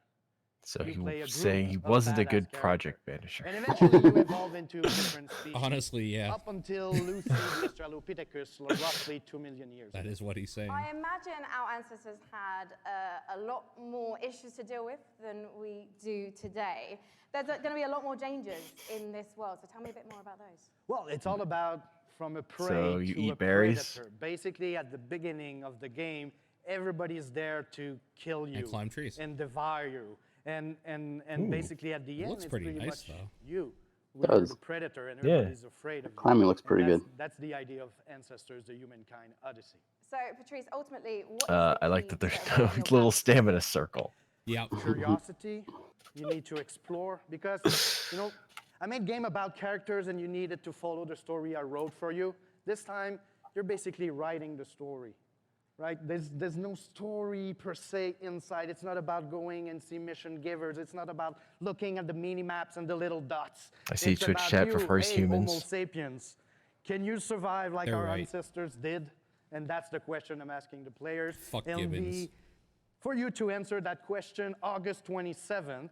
So You he play a was saying he group of wasn't a badass good characters. project manager. And eventually you evolve into different species. Honestly, yeah. Up until Lucy the Australopithecus, roughly 2 million years That ago. is what he's saying. I imagine our ancestors had a lot more issues to deal with than we do today. There's going to be a lot more dangers in this world, so tell me a bit more about those. Well, it's all about from a prey So you to eat a berries? predator. Basically, at the beginning of the game, everybody's there to kill you And climb trees. and devour you. And Ooh, basically, at the it end, looks it's pretty pretty nice, much though. you. It You're does. the predator, and Yeah. everybody's afraid of you. Climbing looks pretty And good. That's the idea of Ancestors, the Humankind Odyssey. So, Patrice, ultimately, what is I the like key that to there's getting no your little balance? stamina circle. Yeah. Curiosity, you need to explore, because, I made game about characters and you needed to follow the story I wrote for you. This time, you're basically writing the story, right? There's no story per se inside. It's not about going and see mission givers. It's not about looking at the mini maps and the little dots. I see It's Twitch about chat you, prefers hey, humans. Homo sapiens. Can you survive like They're our right. ancestors did? And that's the question I'm asking the players. Fuck It'll Gibbons. be for you to answer that question August 27th.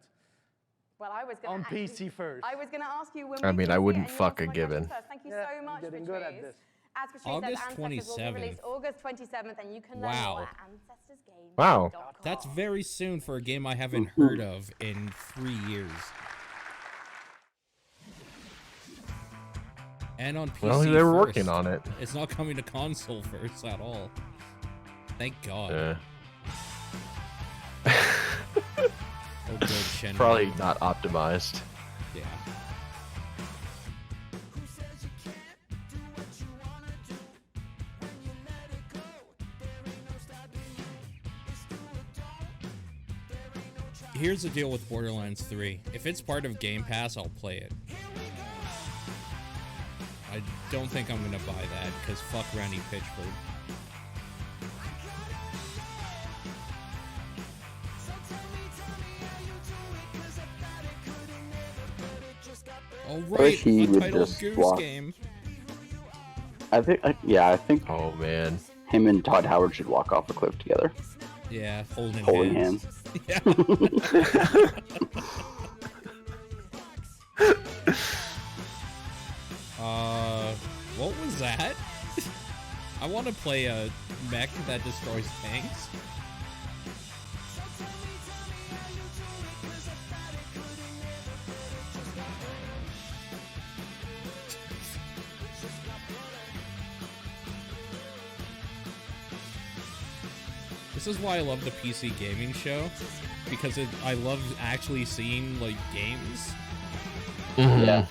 Well, I was going On to PC first. I was going to ask you when I we mean, can I see it, wouldn't and you fuck answered a my question given. first. Thank you Yeah, so I'm much, getting good at Patrice. this. As for Street August Ancestors will be 27th. released August 27th, and you can learn Wow. more at AncestersGame.com. Wow. That's very soon for a game I haven't heard of in 3 years. And on PC Well, they were first. working on it. It's not coming to console first at all. Thank God. Yeah. Oh, good, Shenmue. Probably not optimized. Yeah. Here's the deal with Borderlands 3. If it's part of Game Pass, I'll play it. I don't think I'm gonna buy that, because fuck Randy Pitchford. I Alright, wish he would Untitled just Goose walk. Game. I think, I think. Oh man. Him and Todd Howard should walk off a cliff together. Yeah, holding hands. Yeah. What was that? I want to play a mech that destroys tanks. This is why I love the PC gaming show, because I love actually seeing like games. Yeah.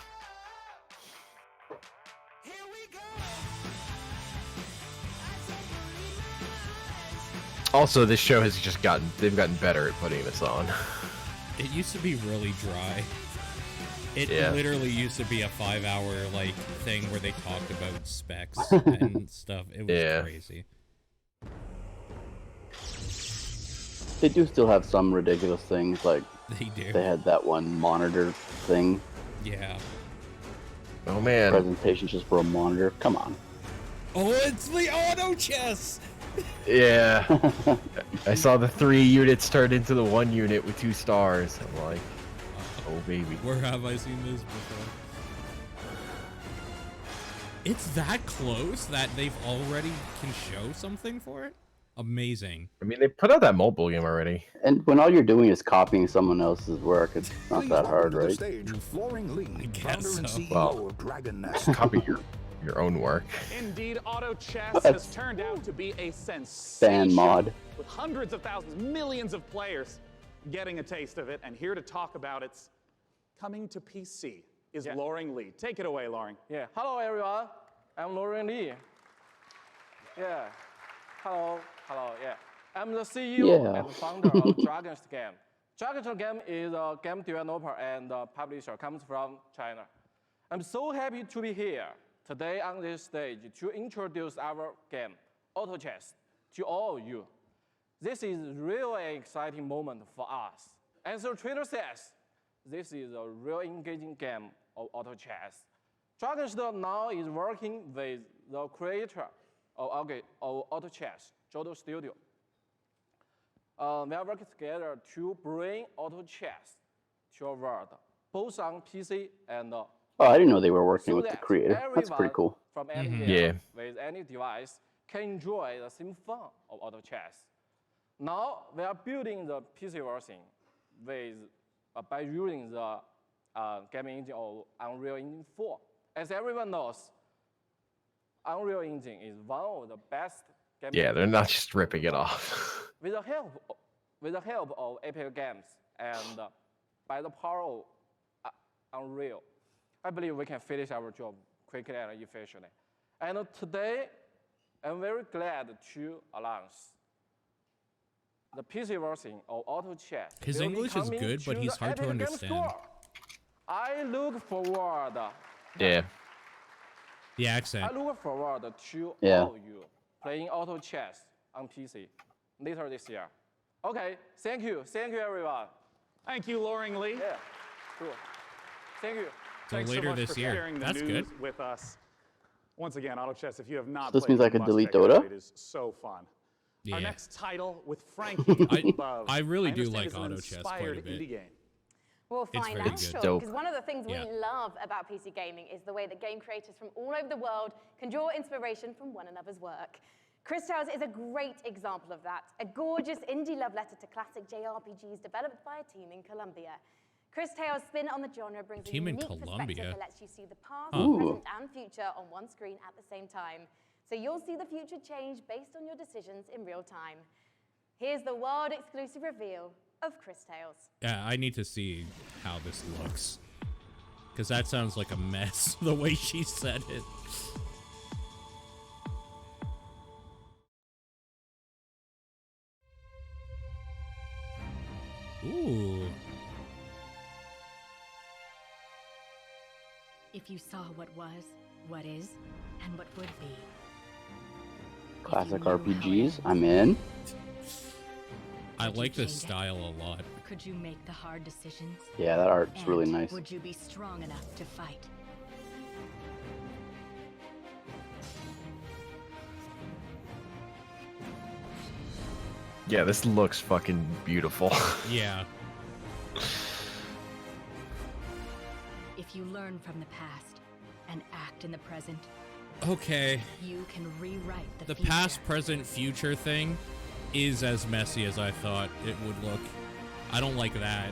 Also, this show has just they've gotten better at putting this on. It used to be really dry. It Yeah. literally used to be a 5-hour like thing where they talked about specs and stuff. It was Yeah. crazy. They do still have some ridiculous things, like They do. they had that one monitor thing. Yeah. Oh man. Presentation just for a monitor. Come on. Oh, it's the auto chess. Yeah. I saw the 3 units turned into the 1 unit with 2 stars. I'm like, oh baby. Where have I seen this before? It's that close that they've already can show something for it? Amazing. I mean, they put out that mobile game already. And when all you're doing is copying someone else's work, it's not that hard, To the right? stage, Loring Lee, founder and CEO Well, of Dragon Nest. just copy your own work. Indeed, Auto Chess That's has turned out to be a sensation. fan mod. With hundreds of thousands, millions of players getting a taste of it. And here to talk about its coming to PC is Loring Lee. Take it away, Loring. Yeah. Hello, everyone. I'm Loring Lee. Yeah. Hello. Hello. Yeah. I'm the CEO and founder of Dragon's Game. Dragon's Game is a game developer and publisher. Comes from China. I'm so happy to be here today on this stage to introduce our game, Auto Chess, to all of you. This is really an exciting moment for us. As the trailer says, this is a real engaging game of Auto Chess. Dragon's Den now is working with the creator of Auto Chess, Jodo Studio. We are working together to bring Auto Chess to our world, both on PC and Oh, I didn't know they were working so with the that creator. That's pretty everyone cool. from any with any device can enjoy the same fun of Auto Chess. Now we are building the PC version with by using the gaming engine of Unreal Engine 4. As everyone knows, Unreal Engine is one of the best gaming Yeah, they're not engines. just ripping it off. With the help of Epic Games and by the power of Unreal, I believe we can finish our job quickly and efficiently. And today, I'm very glad to announce the PC version of Auto Chess. His will be English is coming good, but to he's the hard to Epic Games understand. Store. I look forward. Yeah. The accent. I look forward to Yeah. all of you playing Auto Chess on PC later this year. Okay, thank you everyone. Thank you, Loring Lee. Yeah, cool. Thank you. So Thanks later so much this for year. sharing the That's news good. with us. Once again, Auto Chess, if you have not So this played means I it, you could must delete check it out. Dota? It is so fun. Yeah. Our next title with Frankie above. I really do understand like is an Auto Chess quite a inspired bit. indie game. We'll It's find very out, good. sure. Dope. Because one of the things Yeah. we love about PC gaming is the way that game creators from all over the world can draw inspiration from one another's work. Cris Tales is a great example of that. A gorgeous indie love letter to classic JRPGs developed by a team in Colombia. Cris Tales' spin on the genre brings Team a in unique Colombia? perspective that lets you see the past, Huh. present, and future on one screen at the same time. So you'll see the future change based on your decisions in real time. Here's the world-exclusive reveal of Cris Tales. Yeah, I need to see how this looks. Because that sounds like a mess, the way she said it. Ooh. If you saw what was, what is, and what would be. Classic RPGs. I'm in. I like this style a lot. Could you make the hard decisions? Yeah, that art's And really nice. Would you be strong enough to fight? Yeah, this looks fucking beautiful. Yeah. If you learn from the past and act in the present, Okay. you can rewrite the The future. past, present, future thing is as messy as I thought it would look. I don't like that.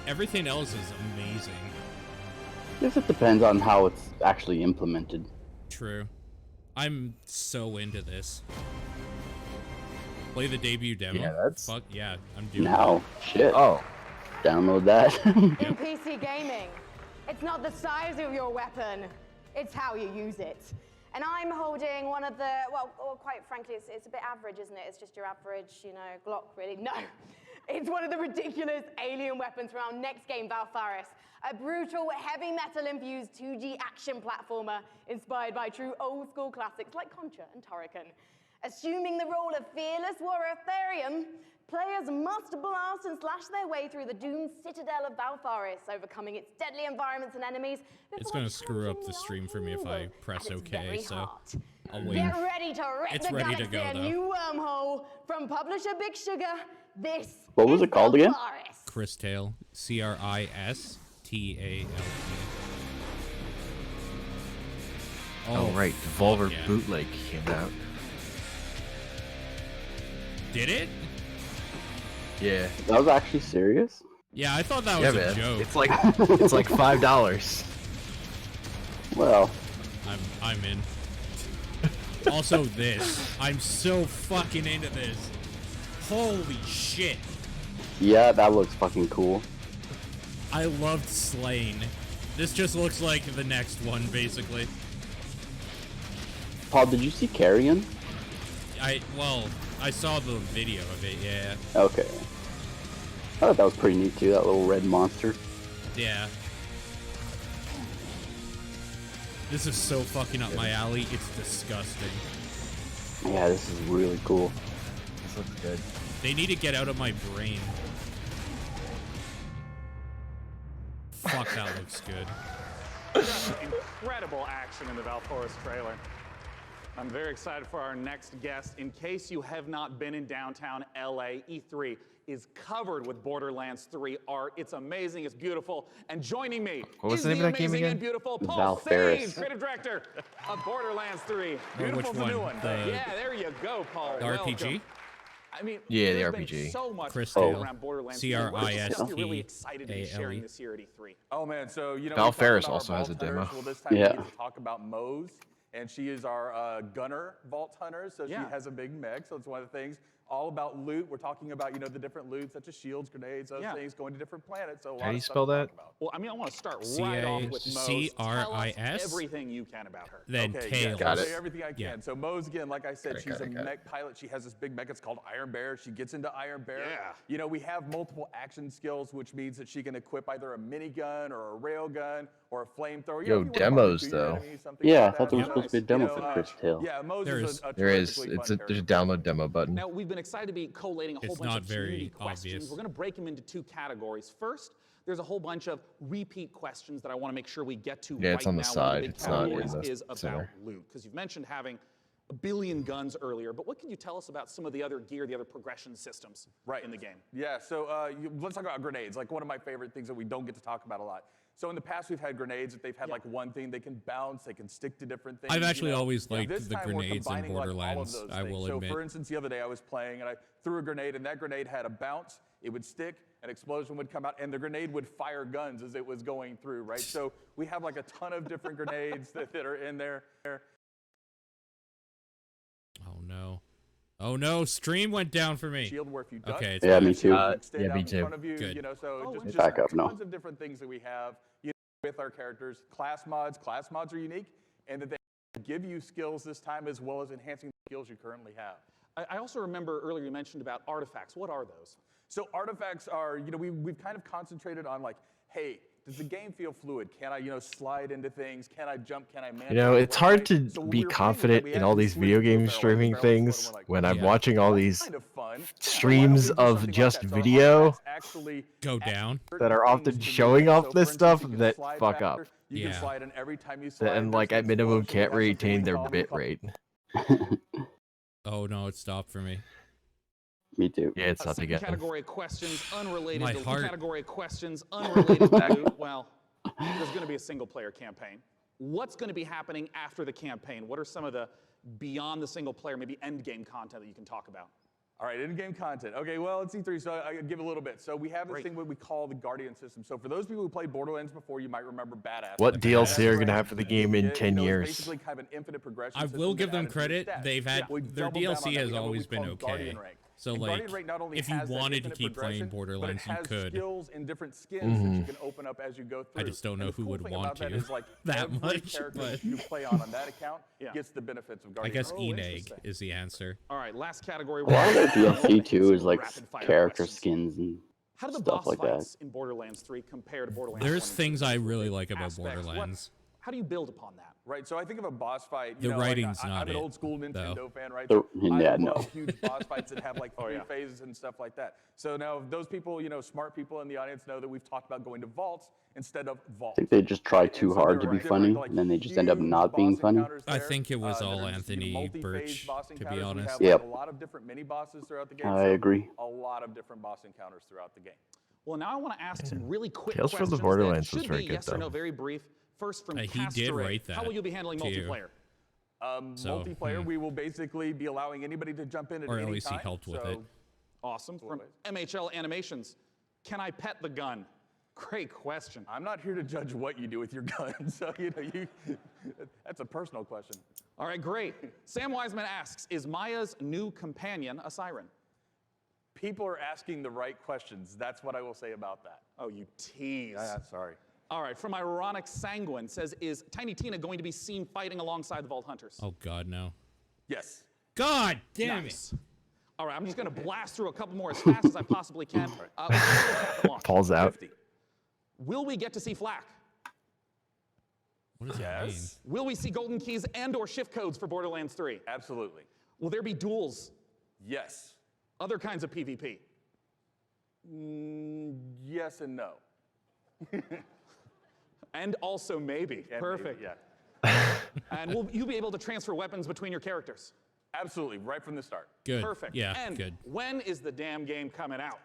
Everything else is amazing. Guess it depends on how it's actually implemented. True. I'm so into this. Play the debut demo. Yeah, that's- Fuck yeah, I'm doing Now, it. shit. Oh. Download that. In PC gaming, it's not the size of your weapon, it's how you use it. And I'm holding one of the, well quite frankly, it's a bit average, isn't it? It's just your average, you know, Glock, really. No, it's one of the ridiculous alien weapons from our next game, Valfaris. A brutal, heavy metal-infused 2D action platformer inspired by true old-school classics like Contra and Turrican. Assuming the role of fearless warrior Therion, players must blast and slash their way through the doomed citadel of Valfaris, overcoming its deadly environments and enemies. It's gonna screw up the stream for me if I press OK, very so hot. I'll wait. Get ready to wreck It's the ready to galaxy go, a though. new wormhole from publisher Big Sugar. This What was is it called again? Valfaris. Cris Tale. CRISTALE. Oh, right, Devolver yeah. Bootleg came out. Did it? Yeah. That was actually serious? Yeah, I thought that Yeah, was a man. joke. It's like $5. Well, I'm in. Also this. I'm so fucking into this. Holy shit. yeah, that looks fucking cool. I loved Slain. This just looks like the next one, basically. Paul, did you see Carrion? Well, I saw the video of it, yeah. Okay. I thought that was pretty neat too, that little red monster. Yeah. This is so fucking up my alley, it's disgusting. Yeah, this is really cool. This looks good. They need to get out of my brain. Fuck, that looks good. Incredible action in the Valfaris trailer. I'm very excited for our next guest. In case you have not been in downtown LA, E3 is covered with Borderlands 3 art. It's amazing, it's beautiful. And joining me What was is the name of that game amazing again? and beautiful Paul Valfaris. Sage, creative director of Borderlands 3. Oh, Beautiful's which the new one? one. The- Yeah, there you go, Paul. The Welcome. RPG? I mean, Yeah, the there's been RPG. so much Cris buzz Tale. around Borderlands 3. What is it stuff you're really excited to be sharing CRISTALE. this year at E3? Oh man, so you know, Val we talked Ferris about our also has vault a demo. hunters. Well, this time Yeah. we get to talk about Mose, and she is our gunner vault hunter. So Yeah. she has a big mech. So it's one of the things all about loot. We're talking about the different loot such as shields, grenades, those Yeah. things going to different planets. So a lot How do you of stuff spell to that? talk about. Well, I mean, I want to start right off with Mose. Tell us CRIS? everything you can about her. Then Okay, Tails. yeah, I'll say everything I can. Yeah. So Mose, again, like I said, Got it, she's got a it, got it. mech pilot. She has this big mech. It's called Iron Bear. She gets into Iron Bear. Yeah. You know, we have multiple action skills, which means that she can equip either a minigun or a railgun or a flamethrower. Yo, if you wanna demos, barbecue your though. enemies, something Yeah, I like thought there was that. supposed to be a demo You for know, Cris Tale. Yeah, Mose There is is. a There is. terrifically fun There's a character. download demo button. Now, we've been excited to be collating a whole It's bunch not of very community questions. obvious. We're going to break them into two categories. First, there's a whole bunch of repeat questions that I want to make sure we get to Yeah, right it's on the now. One of side. big It's not in categories the is about center. loot, because you've mentioned having a billion guns earlier, but what can you tell us about some of the other gear, the other progression systems in the game? Yeah, so let's talk about grenades, like one of my favorite things that we don't get to talk about a lot. So in the past, we've had grenades that they've had like one thing, they can bounce, they can stick to different things. I've actually always Yeah, liked this the time we're grenades in combining, like, all of Borderlands, those I will things. admit. So for instance, the other day I was playing and I threw a grenade and that grenade had a bounce, it would stick, an explosion would come out, and the grenade would fire guns as it was going through, right? So we have like a ton of different grenades that are in there. Oh no. Oh no, stream went down for me. Shield where if you duck, okay, it's Yeah, back. me too. stand out me in too. front of you, Good. you know, so just Back up now. tons of different things that we have with our characters. Class mods are unique, and that they give you skills this time as well as enhancing the skills you currently have. I also remember earlier you mentioned about artifacts. What are those? So artifacts are, we've kind of concentrated on like, hey, does the game feel fluid? Can I, slide into things? Can I jump? Can I manage? It's hard to be confident in all these video game streaming things when I'm watching all these streams of just video Go down. that are often showing off this stuff that fuck up. You can slide, and every time you slide, And like at minimum can't retain their bit rate. Oh no, it stopped for me. Me too. Yeah, it's not Second again. category of questions unrelated My to heart. category of questions unrelated to loot. Well, there's going to be a single player campaign. What's going to be happening after the campaign? What are some of the beyond the single player, maybe end game content that you can talk about? All right, in-game content. Okay, well, it's E3, so I give a little bit. So we have this thing what we call the Guardian system. So for those people who played Borderlands before, you might remember Badass. What The DLC Badass are gonna rank, have for the game in 10 it's years? basically kind of an infinite progression I system will that give them added to the credit. stats. They've had We their doubled down on DLC that. We has have what always we been call okay. Guardian rank. So And like, Guardian rank not only if you has that wanted to infinite keep playing progression, Borderlands, but it you has could. skills and different skins that you can open up as you go through. I just don't know And the who cool would thing want about that to is, like, that every much, character but- that you play on that account gets the benefits of I Guardian guess rank. Eneg is the answer. All right, last category. A lot of the DLC too is like Rapid-fire character questions. skins and How do the stuff boss like that. fights in Borderlands 3 compare to Borderlands There's 1 and things 2? I really like about Aspects. Borderlands. How do you build upon that? Right, so I think of a boss fight. The like, writing's I'm not an it, old school Nintendo though. fan, right? So, I yeah, love no. huge boss fights that have like 3 phases and stuff like that. So now those people, smart people in the audience know that we've talked about going to vaults instead of I vaults. think they just try too so hard to there be are funny, different, like, and then they just end up huge not being boss funny. encounters I there, think it was that all are just, Anthony multi-phase Birch, boss to be encounters. honest. We have Yep. like, a lot of different mini bosses throughout the game. I so agree. A lot of different boss encounters throughout the game. Well, now I want to ask some really quick Tales from questions the Borderlands that was should very be good, yes or though. no, very brief. First from He Castor did Ray. write How will that you be handling to you. multiplayer? So, Multiplayer, we will basically be allowing anybody to jump in at Or at any least he time. helped with so it. Awesome. From MHL Animations, can I pet the gun? Great question. I'm not here to judge what you do with your gun, so that's a personal question. All right, great. Sam Wiseman asks, is Maya's new companion a siren? People are asking the right questions. That's what I will say about that. Oh, you tease. Sorry. All right, from Ironic Sanguine says, is Tiny Tina going to be seen fighting alongside the Vault Hunters? Oh God, no. Yes. God damn Nice. All right, I'm just going to blast through a couple more as fast as I possibly can. Falls out. Will we get to see Flak? What does that mean? Will we see golden keys and or shift codes for Borderlands 3? Absolutely. Will there be duels? Yes. Other kinds of PvP? Yes and no. And also maybe. And Perfect. maybe, yeah. And will you be able to transfer weapons between your characters? Absolutely, right from the start. Good. Perfect. Yeah, and good. when is the damn game coming out?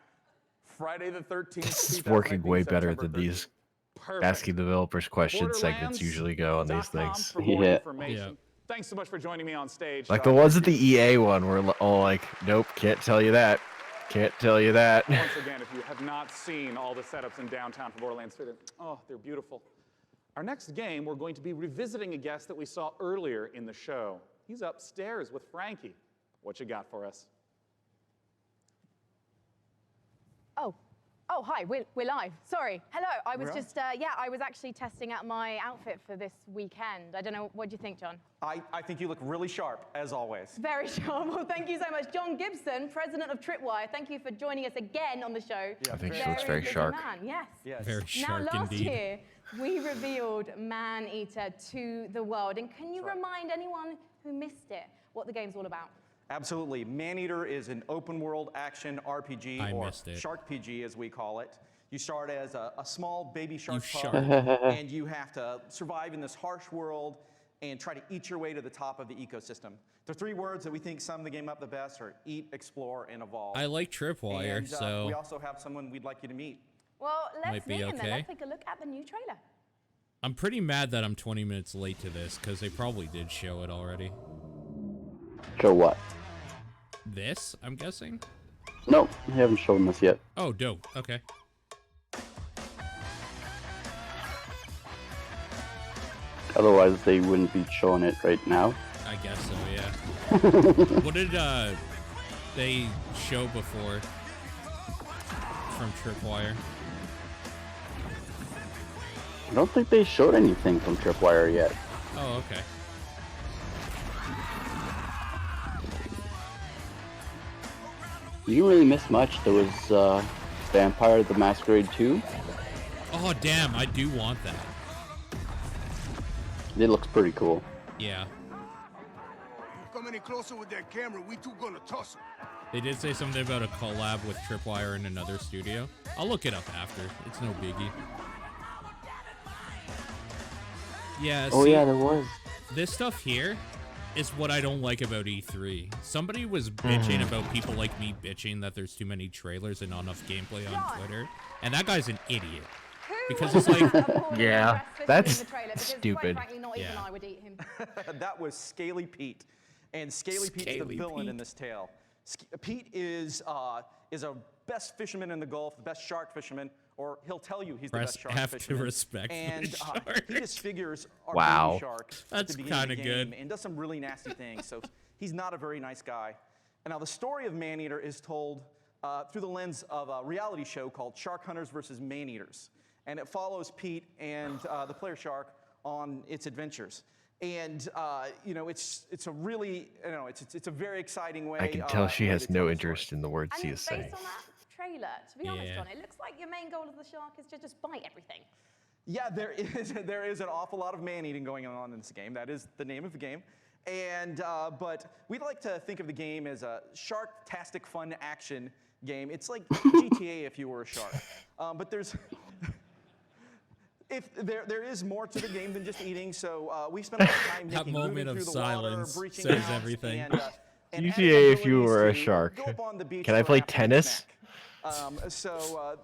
Friday the 13th. This is working way better than these Perfect. asking developers questions segments usually go on these things. For more information. Thanks so much for joining me on stage. Like the ones at the EA one were all like, nope, can't tell you that. Can't tell you that. Once again, if you have not seen all the setups in downtown for Borderlands 3, they're beautiful. Our next game, we're going to be revisiting a guest that we saw earlier in the show. He's upstairs with Frankie. What you got for us? Oh, hi, we're live. Sorry. Hello, I was We're just, I was actually testing out my outfit for this weekend. I don't know, what do you think, John? I think you look really sharp, as always. Very sharp. Well, thank you so much. John Gibson, president of Tripwire, thank you for joining us again on the show. I think she looks very busy sharp. Man. Yes. Very Now, sharp last indeed. year, we revealed Man-Eater to the world. And can you remind anyone who missed it what the game's all about? Absolutely. Maneater is an open-world action RPG, I or missed it. Shark PG, as we call it. You start as a small baby shark You pup, shark. and you have to survive in this harsh world and try to eat your way to the top of the ecosystem. The 3 words that we think sum the game up the best are eat, explore, and evolve. I like Tripwire, and, so we also have someone we'd like you to meet. Well, let's Might be meet him then. okay. Let's take a look at the new trailer. I'm pretty mad that I'm 20 minutes late to this because they probably did show it already. Show what? This, I'm guessing? Nope, they haven't shown this yet. Oh, dope. Okay. Otherwise, they wouldn't be showing it right now. I guess so, yeah. What did they show before from Tripwire? I don't think they showed anything from Tripwire yet. Oh, okay. You didn't really miss much. There was Vampire the Masquerade 2. Oh, damn, I do want that. It looks pretty cool. Yeah. Come any closer with that camera, we two gonna tussle. They did say something about a collab with Tripwire in another studio. I'll look it up after. It's no biggie. Yeah, Oh see, yeah, there was. this stuff here is what I don't like about E3. Somebody was bitching about people like me bitching that there's too many trailers and not enough gameplay on Twitter. And that guy's an idiot. Because it's like, yeah, that's stupid. Yeah. I would eat him. That was Scaly Pete, and Scaly Pete's the Scaly villain in Pete. this tale. Pete is a best fisherman in the Gulf, the best shark fisherman, or he'll tell you he's the best shark Have to fisherman. respect And the he disfigures our Wow. baby shark That's at the beginning of the kinda good. game and does some really nasty things. So he's not a very nice guy. And now the story of Maneater is told through the lens of a reality show called Shark Hunters versus Maneaters. And it follows Pete and the player shark on its adventures. And you know, it's a really, you know, it's a very exciting way. I can tell she has to no tell the interest in the words And she is saying. based on that trailer, to be honest, Yeah. John, it looks like your main goal of the shark is to just bite everything. Yeah, there is an awful lot of man-eating going on in this game. That is the name of the game. And but we'd like to think of the game as a shark-tastic fun action game. It's like GTA if you were a shark. But there's there is more to the game than just eating. So we spent a lot of time That moving moment of through the silence water, breaching says out, everything. And GTA if you abilities were a to shark. go up on the beach Can I for play an afternoon tennis? snack.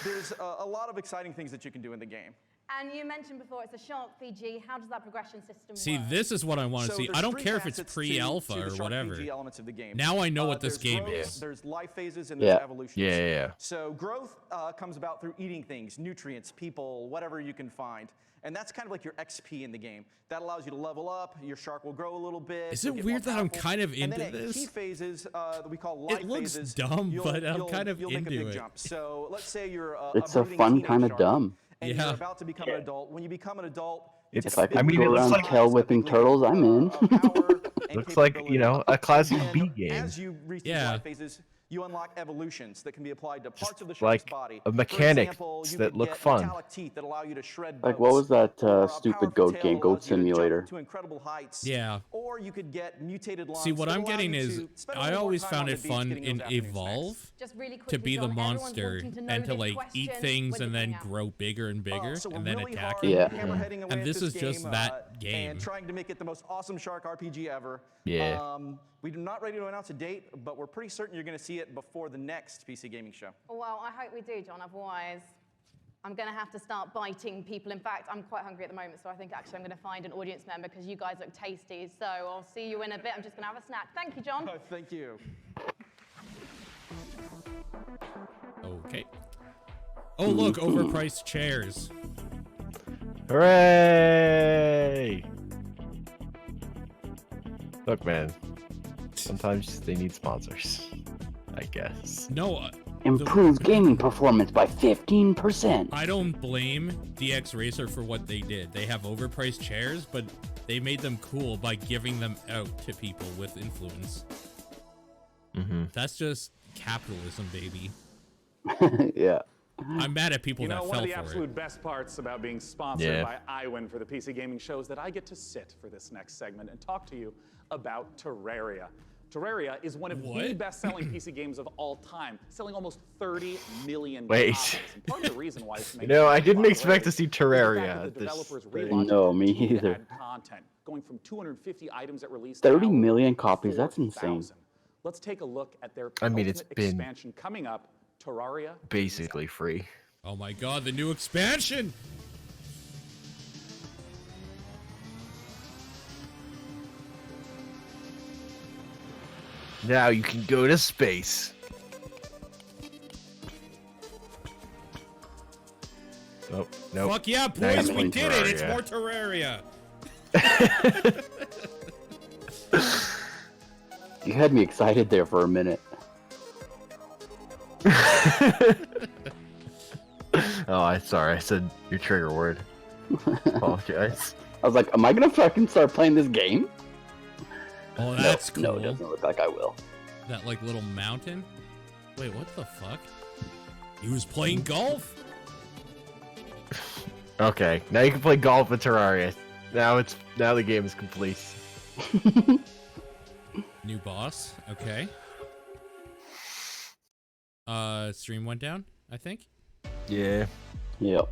There's a lot of exciting things that you can do in the game. And you mentioned before it's a shark PG. How does that progression system See, work? this is what I want to So see. there's I don't three care if it's facets pre-alpha to the or Shark whatever. PG elements of the game. Now I know what this there's game growth, is. There's life phases and there's evolutions. Yeah. So growth comes about through eating things, nutrients, people, whatever you can find. And that's kind of like your XP in the game. That allows you to level up. Your shark will grow a little bit. Is you'll it get weird more that I'm powerful. kind of And into then at this? key phases that we call life It looks phases, dumb, you'll- but I'm you'll- kind of you'll make a into big it. jump. So let's say you're It's a breeding fun teenage kind of shark, dumb. and Yeah. you're about to become an adult. When you become an adult, you It's- take a If I big could mean, go it looks around like- tail whipping turtles, I'm in. Looks like, you know, a classic B game. As you reach these Yeah. life phases, you unlock evolutions that can be applied to parts of the shark's like body. a For mechanic example, you that could look get fun. metallic teeth that allow you to shred Like, what boats, was that or a stupid powerful goat tail game, that Goat allows you to jump Simulator? to incredible heights. Yeah. Or you could get mutated lungs. See, what that I'm allow getting you is, to spend a I little more always time found on it the beach fun getting in those afternoon Evolve snacks. Just really to quickly, be the John, everyone's monster wanting to know and to this like eat question things when and it then came out. grow bigger and bigger So and we're then really attack hard you. Yeah. hammer-heading away And at this is just game, that game. And trying to make it the most awesome shark RPG ever. Yeah. We're not ready to announce a date, but we're pretty certain you're going to see it before the next PC gaming show. Well, I hope we do, John. Otherwise, I'm going to have to start biting people. In fact, I'm quite hungry at the moment, so I think actually I'm going to find an audience member because you guys look tasty. So I'll see you in a bit. I'm just going to have a snack. Thank you, John. Thank you. Okay. Oh, look, overpriced chairs. Hooray! Look, man. Sometimes they need sponsors, I guess. No, Improved gaming performance by 15%. I don't blame DX Racer for what they did. They have overpriced chairs, but they made them cool by giving them out to people with influence. That's just capitalism, baby. Yeah. I'm mad at people You know, that one fell of the for absolute it. best parts about being sponsored Yeah. by iWin for the PC Gaming Show is that I get to sit for this next segment and talk to you about Terraria. Terraria is one of the best-selling PC games of all time, selling almost 30 million Wait. copies. And part of the reason why it's You making know, such I didn't popularity expect to see is the fact that Terraria. the This developers thing. relaunched No, it me to either. add content, going from 250 items at release 30 to million copies, that's 4,000. insane. Let's take a look at their I mean, it's penultimate been expansion coming up, Terraria. basically free. Oh my god, the new expansion! Now you can go to space. Oh, no. Fuck yeah, Now boys, you're we playing did it! It's Terraria. more Terraria! You had me excited there for a minute. Oh, I'm sorry. I said your trigger word. Apologize. I was like, am I gonna fucking start playing this game? Oh, that's No, cool. it doesn't look like I will. That, like, little mountain? Wait, what the fuck? He was playing golf? Okay, now you can play golf with Terraria. Now the game is complete. New boss, okay. Stream went down, I think? Yeah. Yep.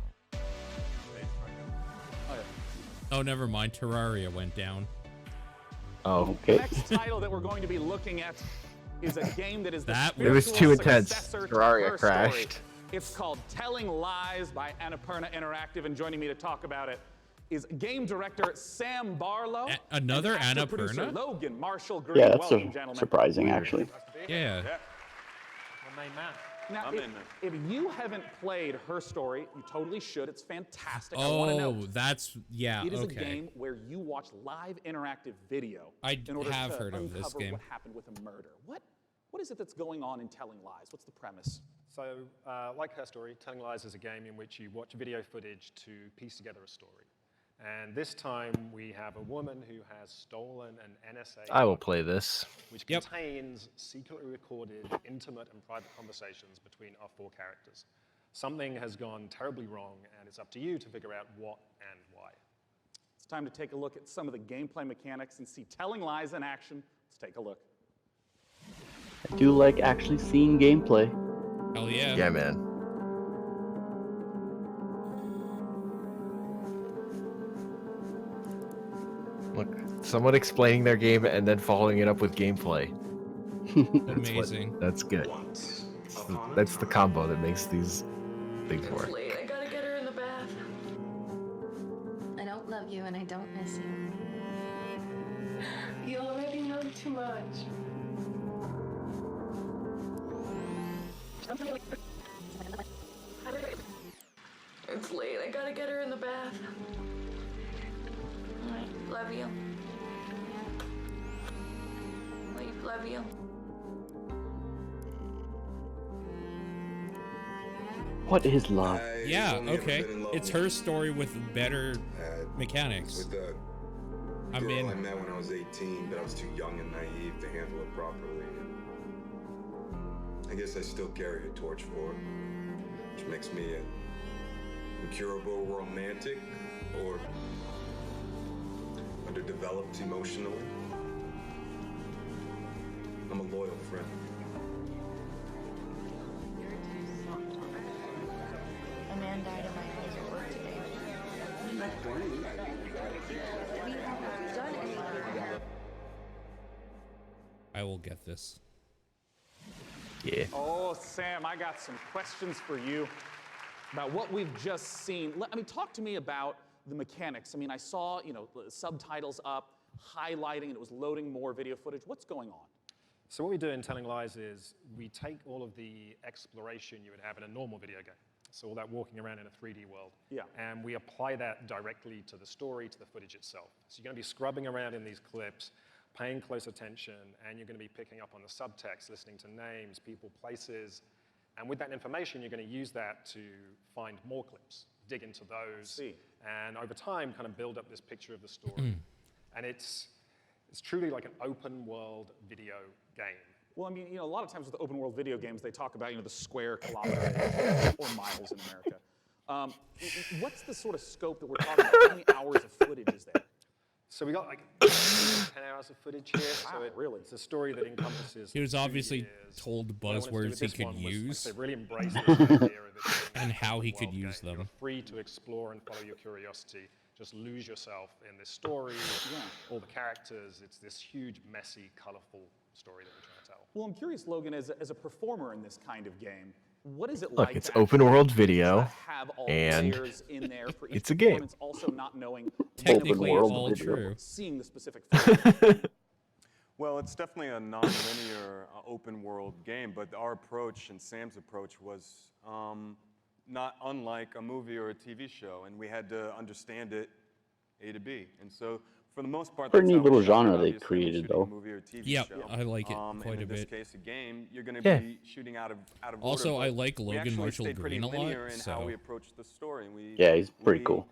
Oh, never mind. Terraria went down. Oh, The next title that we're going to be looking at is a game that is the It was spiritual too intense. successor to Terraria her story. crashed. It's called Telling Lies by Annapurna Interactive, and joining me to talk about it is game director Sam Barlow. Another and actor producer Annapurna? Logan Marshall Green. Yeah, that's Welcome, gentlemen. surprising, actually. Yeah. My main man. Now, if you haven't played Her Story, you totally should. It's fantastic. I want to know. Oh, that's, yeah, It is okay. a game where you watch live interactive video I in order have to heard of this uncover game. what happened with a murder. What is it that's going on in Telling Lies? What's the premise? So, like Her Story, Telling Lies is a game in which you watch video footage to piece together a story. And this time we have a woman who has stolen an NSA I will play this. which contains secretly recorded intimate and private conversations between our four characters. Something has gone terribly wrong, and it's up to you to figure out what and why. It's time to take a look at some of the gameplay mechanics and see Telling Lies in action. Let's take a look. I do like actually seeing gameplay. Hell yeah. Yeah, man. Look, someone explaining their game and then following it up with gameplay. Amazing. That's good. That's the combo that makes these things work. Late. I gotta get her in the bath. I don't love you and I don't miss you. You already know too much. It's late. I gotta get her in the bath. Alright, love you. Wait, love you. What is love? Yeah, okay. It's Her Story with better mechanics. With a I girl mean- I met when I was 18, but I was too young and naive to handle it properly. I guess I still carry a torch for it, which makes me a incurable romantic or underdeveloped emotionally. I'm a loyal friend. A man died in my house at work today. We haven't done anything. I will get this. Yeah. Oh, Sam, I got some questions for you about what we've just seen. Talk to me about the mechanics. I mean, I saw, subtitles up, highlighting, and it was loading more video footage. What's going on? So what we do in Telling Lies is we take all of the exploration you would have in a normal video game, so all that walking around in a 3D world, and we apply that directly to the story, to the footage itself. So you're going to be scrubbing around in these clips, paying close attention, and you're going to be picking up on the subtext, listening to names, people, places, and with that information, you're going to use that to find more clips, dig into those, and over time, kind of build up this picture of the story. And it's truly like an open world video game. Well, I mean, a lot of times with open world video games, they talk about, the square kilometers or miles in America. What's the sort of scope that we're talking about? How many hours of footage is there? So we got like 10 hours of footage here. So it's a story that encompasses. He was obviously told buzzwords he could use They really embraced this idea of it and how he could use them. You're free to explore and follow your curiosity. Just lose yourself in this story, all the characters. It's this huge, messy, colorful story that we're trying to tell. Well, I'm curious, Logan, as a performer in this kind of game, what is it Look, like it's to open actually world video, have all and the players in there for each it's a game. performance, also not knowing Technically, when it's the all players are true. seeing the specific film? Well, it's definitely a non-linear open world game, but our approach and Sam's approach was not unlike a movie or a TV show, and we had to understand it A to B. And so, for the most part, Pretty that's neat how we little shot it. genre they Obviously, created, shooting though. A movie or TV Yep, show. I like it quite a and in this bit. case, a game, you're going to Yeah. be shooting out of Also, order. I but like we Logan actually Marshall stayed pretty Green a lot, linear in how so- we approached the story. And we, Yeah, he's pretty we cool.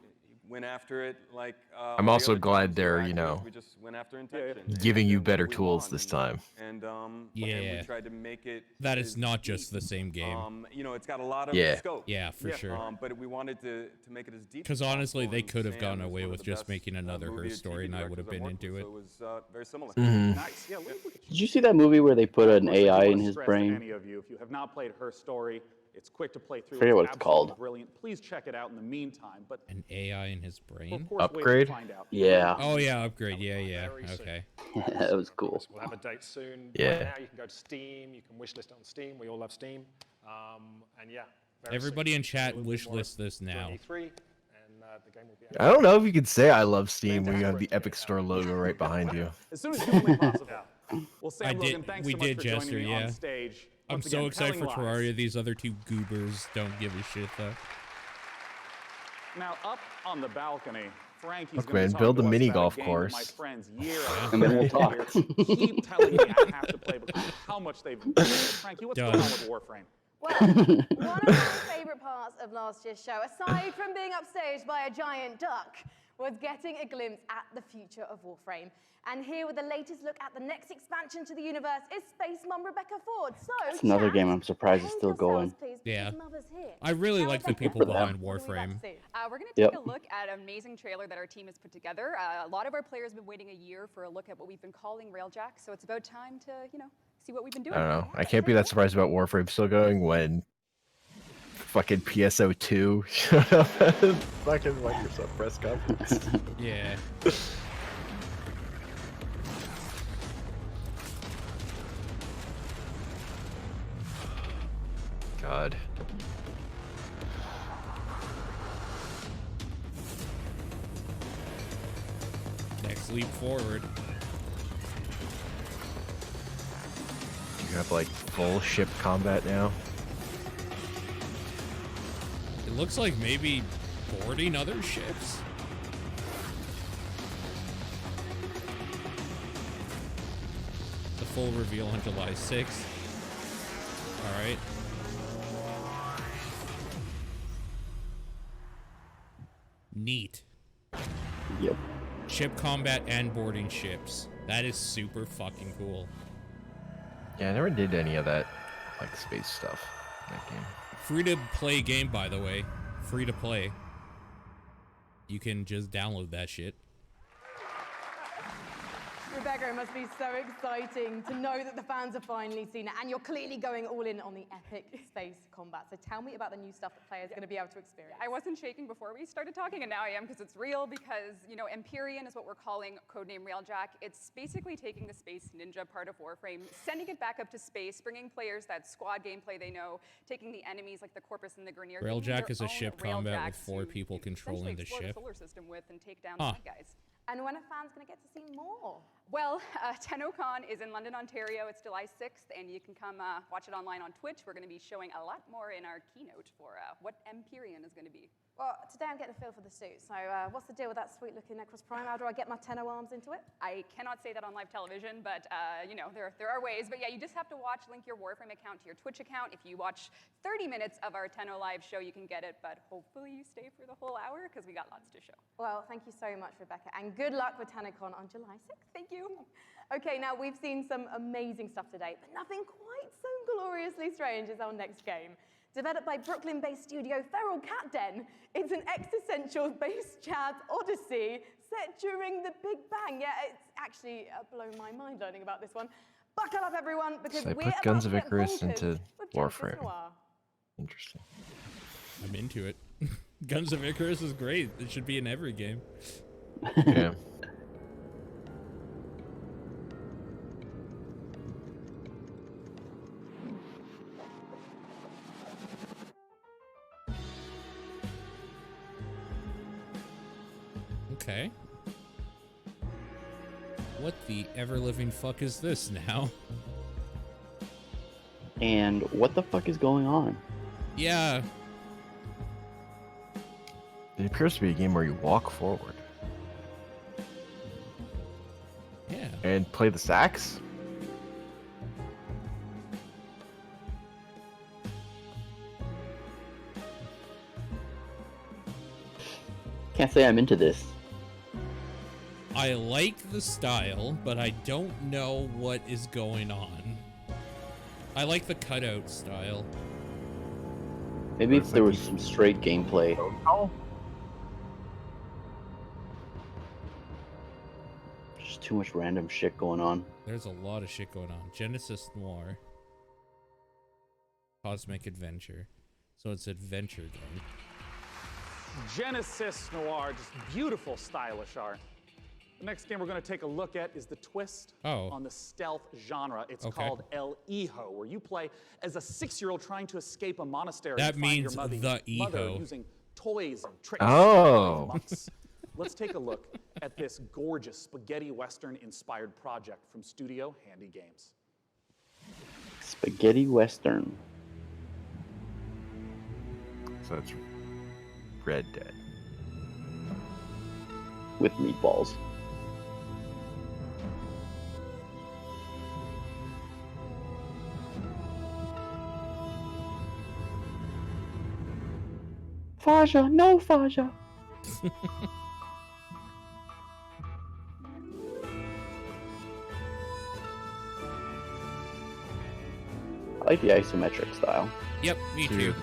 Went after it like. I'm all the also other glad games they're, we you were know, acting, we just went after intention. giving and you what better we tools want, this and- time. And Yeah. we tried to make it. That as is not just the same game. you know, it's got a lot of Yeah. scope. Yeah, for sure. But we wanted to make it as deep. Because as honestly, possible, they and could have Sam gotten is away one of with the just best, making another movie Her and story, and TV I would have directors been I've worked into with, it. So it was very similar. Mhm. Nice. Yeah, look at Did you see that movie where they put an Of course, I do AI in wanna his stress to brain? Any of you, if you have not played Her Story, it's quick to play through. Forget what it's absolutely called. Brilliant. Please check it out in the meantime. But An AI in his brain? of course, wait to Upgrade? find out. Yeah. Oh, yeah, upgrade. Yeah. Okay. That was cool. We'll have a date soon. Yeah. Right now, you can go to Steam. You can wishlist it on Steam. We all love Steam. And yeah. very Everybody soon. in chat A little bit wish more list this now. during E3, and the game will be out. I don't know if you could say I love Steam when you have the Epic Store logo right behind you. As soon as humanly possible. Well, Sam I Logan, did. thanks We so much did, for Jester. joining me Yeah. on stage. I'm Once so again, excited for Telling Lies. Terraria. These other two goobers don't give a shit though. Now, up on the balcony, Frankie's Look, gonna man, talk build to a us mini about golf game course. that my friends year after And then we'll year talk. keep telling me I have to play because of how much they've enjoyed it. Frankie, what's Done. going on with Warframe? Well, one of my favourite parts of last year's show, aside from being upstaged by a giant duck, was getting a glimpse at the future of Warframe. And here with the latest look at the next expansion to the universe is Space Mum Rebecca Ford. So, It's another chat, game I'm surprised is still behave going. yourselves, please, Yeah. because Mother's here. I really Now, like the Rebecca, people behind what are we about Warframe. to see? We're going to Yep. take a look at an amazing trailer that our team has put together. A lot of our players have been waiting a year for a look at what we've been calling Railjack, so it's about time to, see what we've been doing. I don't know. I can't be that surprised about Warframe still going when fucking PSO2 showed up at the fucking Microsoft press conference. Yeah. God. Next leap forward. You have like full ship combat now. It looks like maybe boarding other ships. The full reveal on July 6th. All right. Neat. Yep. Ship combat and boarding ships. That is super fucking cool. Yeah, I never did any of that like space stuff in that game. Free to play game, by the way. Free to play. You can just download that shit. Rebecca, it must be so exciting to know that the fans have finally seen it, and you're clearly going all in on the epic space combat. So tell me about the new stuff that players are going to be able to experience. I wasn't shaking before we started talking, and now I am because it's real. Because Empyrean is what we're calling codename Railjack. It's basically taking the space ninja part of Warframe, sending it back up to space, bringing players that squad gameplay they know, taking the enemies like the Corpus and the Grineer. giving them Railjack their is a own ship combat with Railjacks 4 to people controlling the essentially explore ship. the solar system with and take down Huh. the bad guys. And when are fans going to get to see more? Well, TennoCon is in London, Ontario. It's July 6th, and you can come watch it online on Twitch. We're going to be showing a lot more in our keynote for what Empyrean is going to be. Well, today I'm getting a feel for the suit. So what's the deal with that sweet-looking Necros Prime? How do I get my Tenno arms into it? I cannot say that on live television, but there are ways. But yeah, you just have to link your Warframe account to your Twitch account. If you watch 30 minutes of our Tenno live show, you can get it. But hopefully you stay for the whole hour because we got lots to show. Well, thank you so much, Rebecca, and good luck with TennoCon on July 6th. Thank you. Okay, now we've seen some amazing stuff today, but nothing quite so gloriously strange as our next game. Developed by Brooklyn-based studio Feral Cat Den, it's an existential-based jazz odyssey set during the Big Bang. Yeah, it's actually blown my mind learning about this one. Buckle up, everyone, because So I we're put about Guns to of get Icarus bonkers into with Genesis Warframe. Noir. Interesting. I'm into it. Guns of Icarus is great. It should be in every game. Yeah. Okay. What the ever-living fuck is this now? And what the fuck is going on? Yeah. It appears to be a game where you walk forward. Yeah. And play the sax? Can't say I'm into this. I like the style, but I don't know what is going on. I like the cutout style. Maybe if there was some straight gameplay. Just too much random shit going on. There's a lot of shit going on. Genesis Noir. Cosmic Adventure. So it's adventure game. Genesis Noir, just beautiful, stylish art. The next game we're going to take a look at is the twist on the stealth genre. It's called El Hijo, where you play as a 6-year-old trying to escape a monastery. That and find means your the mother Hijo. using toys and tricks. Oh. Let's take a look at this gorgeous spaghetti western-inspired project from Studio Handy Games. Spaghetti Western. So it's Red Dead. With meatballs. Faja, no Faja. I like the isometric style. Yep, me too.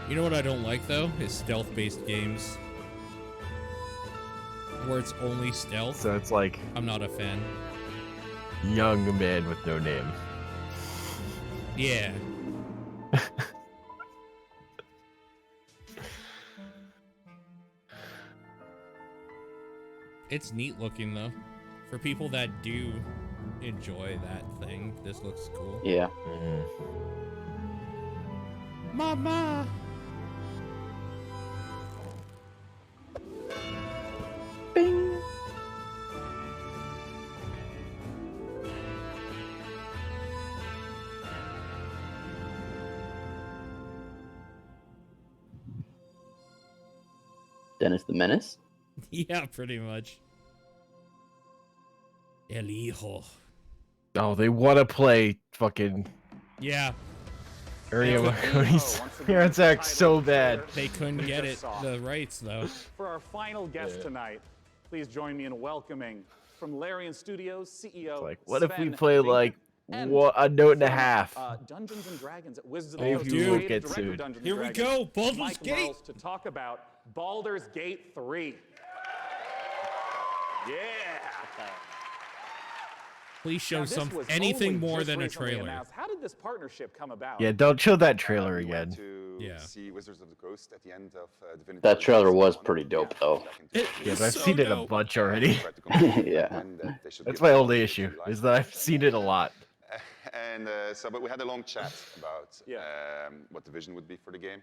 You know what I don't like though? Is stealth-based games. Where it's only stealth. So it's like I'm not a fan. Young man with no name. Yeah. It's neat looking though. For people that do enjoy that thing, this looks cool. Yeah. Mama. Bing. Dennis the Menace? Yeah, pretty much. El Hijo. Oh, they want to play fucking Yeah. Area Marconi's parents act so bad. They couldn't get it the rights though. For our final guest tonight, please join me in welcoming from Larian Studios CEO. Like, what if we Sven play Vinkman, like and a note and a from, half? Dungeons and Dragons at Wizards of Oh, the Coast. dude. creative Get director of sued. Dungeons Here and we Dragons, go, Baldur's Mike Gate. Wells, to talk about Baldur's Gate 3. Yeah. Please show Now, this some was anything only more just than a recently trailer. announced. How did this partnership come about? Yeah, don't show that trailer We again. went to Yeah. see Wizards of the Coast at the end of Divinity. That trailer was pretty dope, though. Yeah, but I've seen it a bunch already. Yeah. That's my only issue, is that I've seen it a lot. And but we had a long chat about what the vision would be for the game.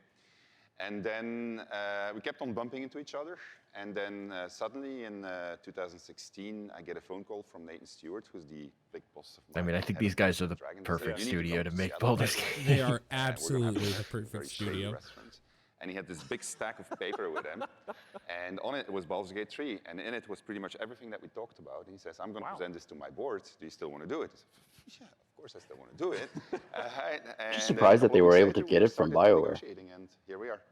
And then we kept on bumping into each other. And then suddenly in 2016, I get a phone call from Nathan Stewart, who's the big boss of I mean, I think head these of guys are the Dragon. He said, perfect "You need studio come to to make Seattle." Baldur's Gate. They are We're gonna absolutely have the a very perfect shady studio. restaurant. And he had this big stack of paper with him, and on it was Baldur's Gate 3, and in it was pretty much everything that we talked about. And he says, "I'm going to present this to my board. Do you still want to do it?" I said, "Yeah, of course I still want to do it." Just surprised that they were able to get it from BioWare. And here we are.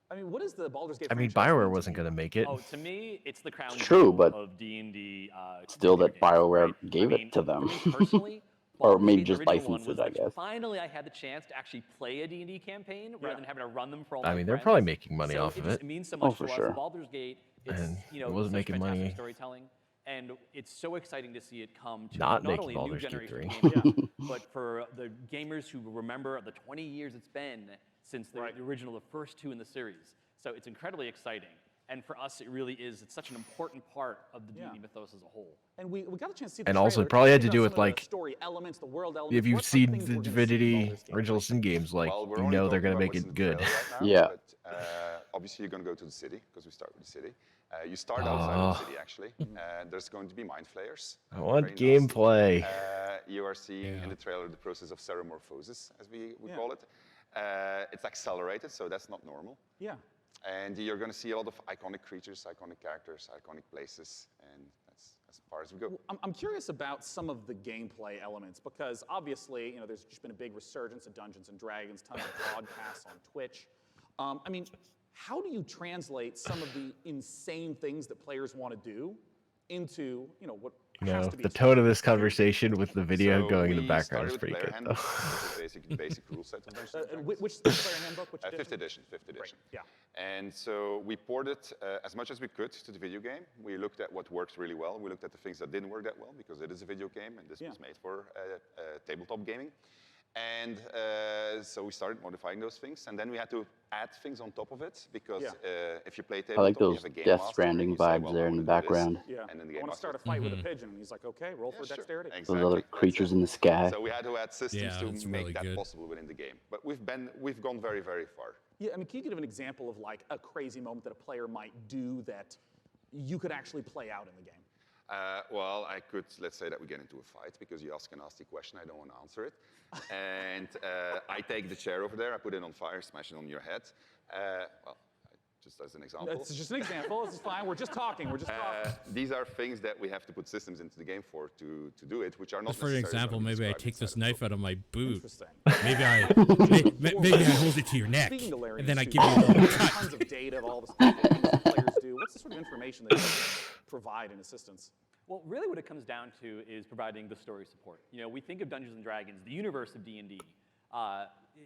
I mean, what is the Baldur's Gate I mean, franchise BioWare mean to wasn't you? going to make it. Oh, to me, it's the crown It's true, jewel but of D&D. Still that computer games, BioWare right? gave I it mean, to them. For me personally, Or maybe Gate, the just original one, license was it, I like, guess. finally I had the chance to actually play a D&D campaign rather than having to run them for all I my mean, they're friends. probably making money So off of just- it. It means so Oh, much for to us. sure. Baldur's Gate, it's, And you know, it wasn't such making fantastic money. storytelling. And it's so exciting to see it come to Not not making only a new Baldur's Gate generation 3. of gamers, but for the gamers who remember the 20 years it's been since the original, the first two in the series. So it's incredibly exciting. And for us, it really is. It's such an important part of the D&D mythos as a whole. And we got a chance to see the And also, trailer. it probably had to Talk do about with, some of the like, story elements, the world elements. if you've What are seen things the we're gonna see in Divinity Baldur's Gate? original Sin games, like, Well, we're you only know they're talking going to about make what's it in the good. trailer right now, Yeah. But obviously, you're going to go to the city because we start with the city. You start outside of the city, actually. There's going to be mind flayers. I want Very nasty. gameplay. You are seeing in the trailer the process of ceremorphosis, as we Yeah. call it. It's accelerated, so that's not normal. Yeah. And you're going to see a lot of iconic creatures, iconic characters, iconic places, and that's as far as we go. I'm curious about some of the gameplay elements because obviously, you know, there's just been a big resurgence of Dungeons and Dragons, tons of broadcasts on Twitch. I mean, how do you translate some of the insane things that players want to do into, you know, what You has know, to be the tone of this conversation with the video So going in the we background is started with pretty player good, handbook, though. which is basic rule set of Dungeons and Dragons. Which player handbook? Which Fifth edition. Yeah. And so we ported as much as we could to the video game. We looked at what works really well. We looked at the things that didn't work that well because it is a video game and this was made for tabletop gaming. And so we started modifying those things, and then we had to add things on top of it because if you play I tabletop, like you those have a game Death master, Stranding and you say, vibes well, there I in the wanna do this, background. and then the I game want to master start a fight with a pigeon, and he's like, okay, roll for dexterity. Those little creatures in the sky. So we had to add systems Yeah, to it's make really that good. possible within the game. But we've gone very, very far. Yeah, I mean, can you give an example of like a crazy moment that a player might do that you could actually play out in the game? Well, I could, let's say that we get into a fight because you ask a nasty question, I don't want to answer it. And I take the chair over there, I put it on fire, smash it on your head. Well, just as an example. It's just an example, this is fine, we're just talking, we're just talking. These are things that we have to put systems into the game for to do it, which are not Just for an necessarily example, gonna be maybe I described take this inside of knife out of my boot. Interesting. Maybe maybe I hold it to your neck, Speaking to Larry, and then I too, give you a little there's cut. tons of data of all the stuff that things players do. What's the sort of information that you provide in assistance? Well, really what it comes down to is providing the story support. You know, we think of Dungeons & Dragons, the universe of D&D.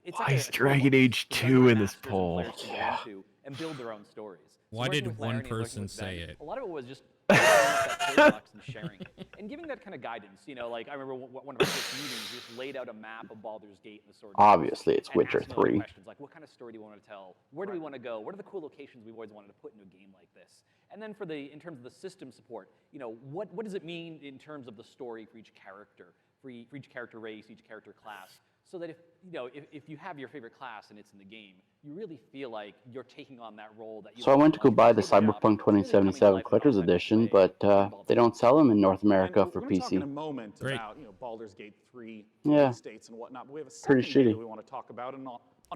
It's Why like is a Dragon Age 2 in this poll? players can go into and build their own stories. So Why working did with Larry one and working person with Ben, say it? A lot of it was just that toolbox and sharing it, and giving that kind of guidance. You know, like I remember one of our first meetings, we just laid out a map of Baldur's Gate and the Sword. Obviously, it's and Witcher asking a lot of 3. Questions like, what kind of story do you want to tell? Where do we want to go? What are the cool locations we've always wanted to put into a game like this? And then in terms of the system support, you know, what does it mean in terms of the story for each character, for each character race, each character class, so that if you have your favorite class and it's in the game, you really feel like you're taking on that role that you. So I went to go buy the Cyberpunk 2077 Collector's Edition, but they don't sell them in North America for We're going to talk in a PC. moment about Baldur's Gate 3 Yeah. states and whatnot. But we have a Pretty second game shitty. that we want to talk about on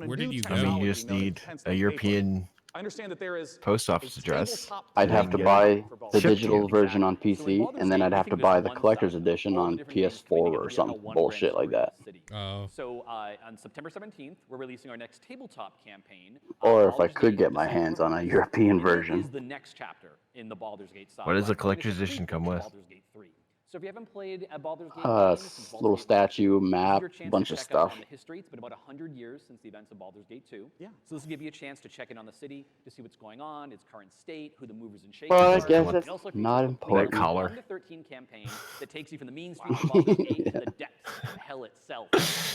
a Where new did you go? I mean, technology you just known as need pen a paper. European I understand that there is post office address. I'd have to buy the digital version on PC, and then I'd have to buy the Collector's Edition on PS4 or some bullshit like that. Oh. So on September 17th, we're releasing our next tabletop campaign. Or if I could get my hands on a European Is version. the next chapter in the Baldur's Gate saga. What does the And it's a collector's edition prequel come to with? Baldur's Gate 3. So if you haven't played a Baldur's Gate game since Baldur's Little Gate statue, 1, map, this is your chance bunch to of check up stuff. on the history. It's been about 100 years since the events of Baldur's Gate 2. Yeah. So this will give you a chance to check in on the city, to see what's going on, its current state, who the movers and shakers Well, I are. guess It that's also features not a important. complete That collar. 1 to 13 campaign that takes you from the mean streets of Baldur's Gate to the depths of hell itself,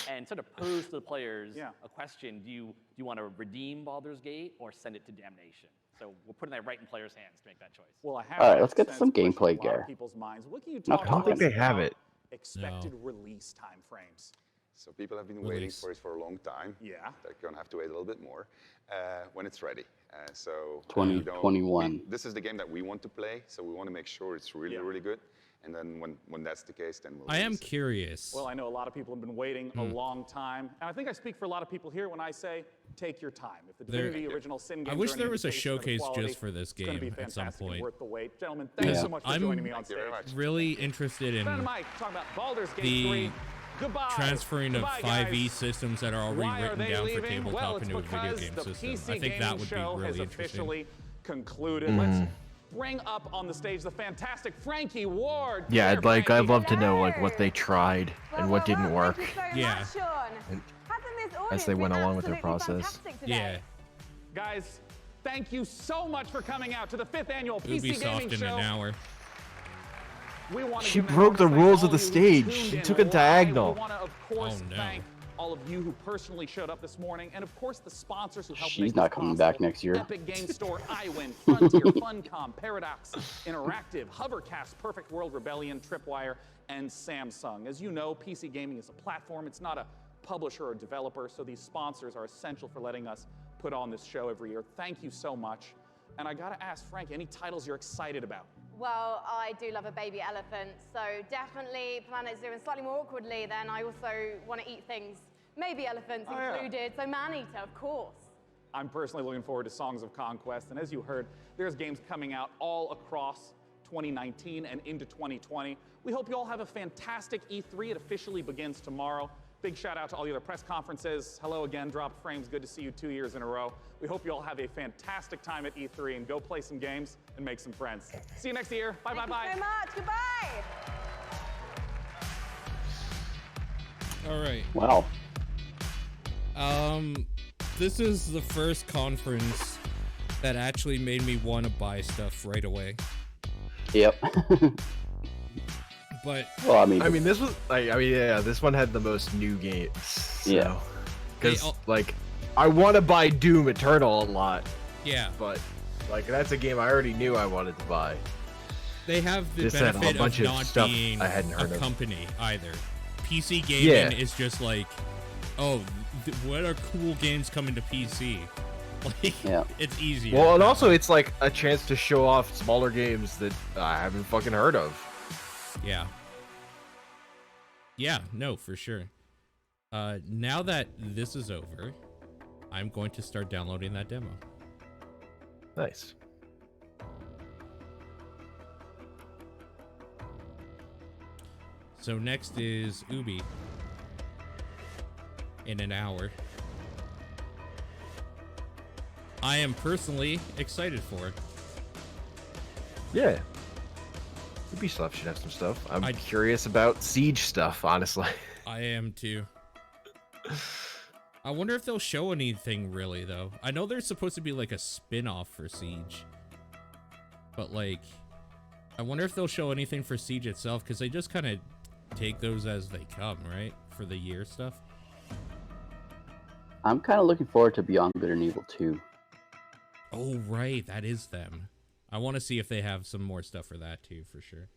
and sort of pose to the players a question: Do you want to redeem Baldur's Gate or send it to damnation? So we're putting that right in players' hands to make that choice. Well, I have All right, a let's get to sense some question gameplay, in a lot of Gare. people's minds. What can you No, talk I don't to think us they have about it. expected release time frames? So people have been waiting for it for a long time. Yeah. They're going to have to wait a little bit more when it's ready. So 2021. this is the game that we want to play, so we want to make sure it's really, really good. And then when that's the case, then we'll I am release it. curious. Well, I know a lot of people have been waiting a long time. And I think I speak for a lot of people here when I say, take your time. If the Divinity Original Sin games I wish are an there was a indication of showcase quality, just for this it's gonna be game at some fantastic and point. worth the wait. Gentlemen, thanks so much for joining me on stage. Really interested in Ben and Mike talking about Baldur's Gate the 3. Goodbye. transferring of Goodbye, 5e guys. systems that are already Why are written they down for leaving? Well, tabletop it's into a video because game the system. PC I think that gaming would be show has really interesting. officially concluded. bring up on the stage the fantastic Frankie Ward. Yeah, Here, Frankie. I'd love to know like what they tried and what didn't work. Yeah. And as they went along with their process. Yeah. Guys, thank you so much for coming out to the 5th annual PC Ubisoft Gaming in Show. an hour. We want to She broke the rules of the stage. She took a diagonal. We want to, of course, Oh, no. thank all of you who personally showed up this morning, and of course the sponsors who helped She's make not this coming possible. back next year. Epic Game Store, iWin, Frontier, Funcom, Paradox, Interactive, Hovercast, Perfect World, Rebellion, Tripwire, and Samsung. As you know, PC gaming is a platform. It's not a publisher or developer, so these sponsors are essential for letting us put on this show every year. Thank you so much. And I gotta ask, Frank, any titles you're excited about? Well, I do love a baby elephant, so definitely Planet Zoo, and slightly more awkwardly, then I also want to eat things. Maybe elephants yeah. included, so Maneater, of course. I'm personally looking forward to Songs of Conquest, and as you heard, there's games coming out all across 2019 and into 2020. We hope you all have a fantastic E3. It officially begins tomorrow. Big shout out to all the other press conferences. Hello again, Dropped Frames. Good to see you 2 years in a row. We hope you all have a fantastic time at E3 and go play some games and make some friends. See you next year. Bye, bye, bye. Thank you so much. Goodbye. All right. Wow. This is the first conference that actually made me want to buy stuff right away. Yep. But well, I mean, this was like, yeah, this one had the most new games. So. Yeah. Because like, I want to buy Doom Eternal a lot. Yeah. But like, that's a game I already knew I wanted to buy. They have the This had a benefit bunch of of not stuff being I hadn't heard a of. company either. PC gaming Yeah. is just like, oh, what are cool games coming to PC? Like, yeah. It's easier. Well, and also it's like a chance to show off smaller games that I haven't fucking heard of. Yeah. Yeah, no, for sure. Now that this is over, I'm going to start downloading that demo. Nice. So next is Ubi in an hour. I am personally excited for it. Yeah. Ubisoft should have some stuff. I'm curious about Siege stuff, honestly. I am too. I wonder if they'll show anything really, though. I know there's supposed to be like a spin-off for Siege. But like, I wonder if they'll show anything for Siege itself, because they just kind of take those as they come, right? For the year stuff. I'm kind of looking forward to Beyond Good and Evil 2. Oh, right. That is them. I want to see if they have some more stuff for that too, for sure.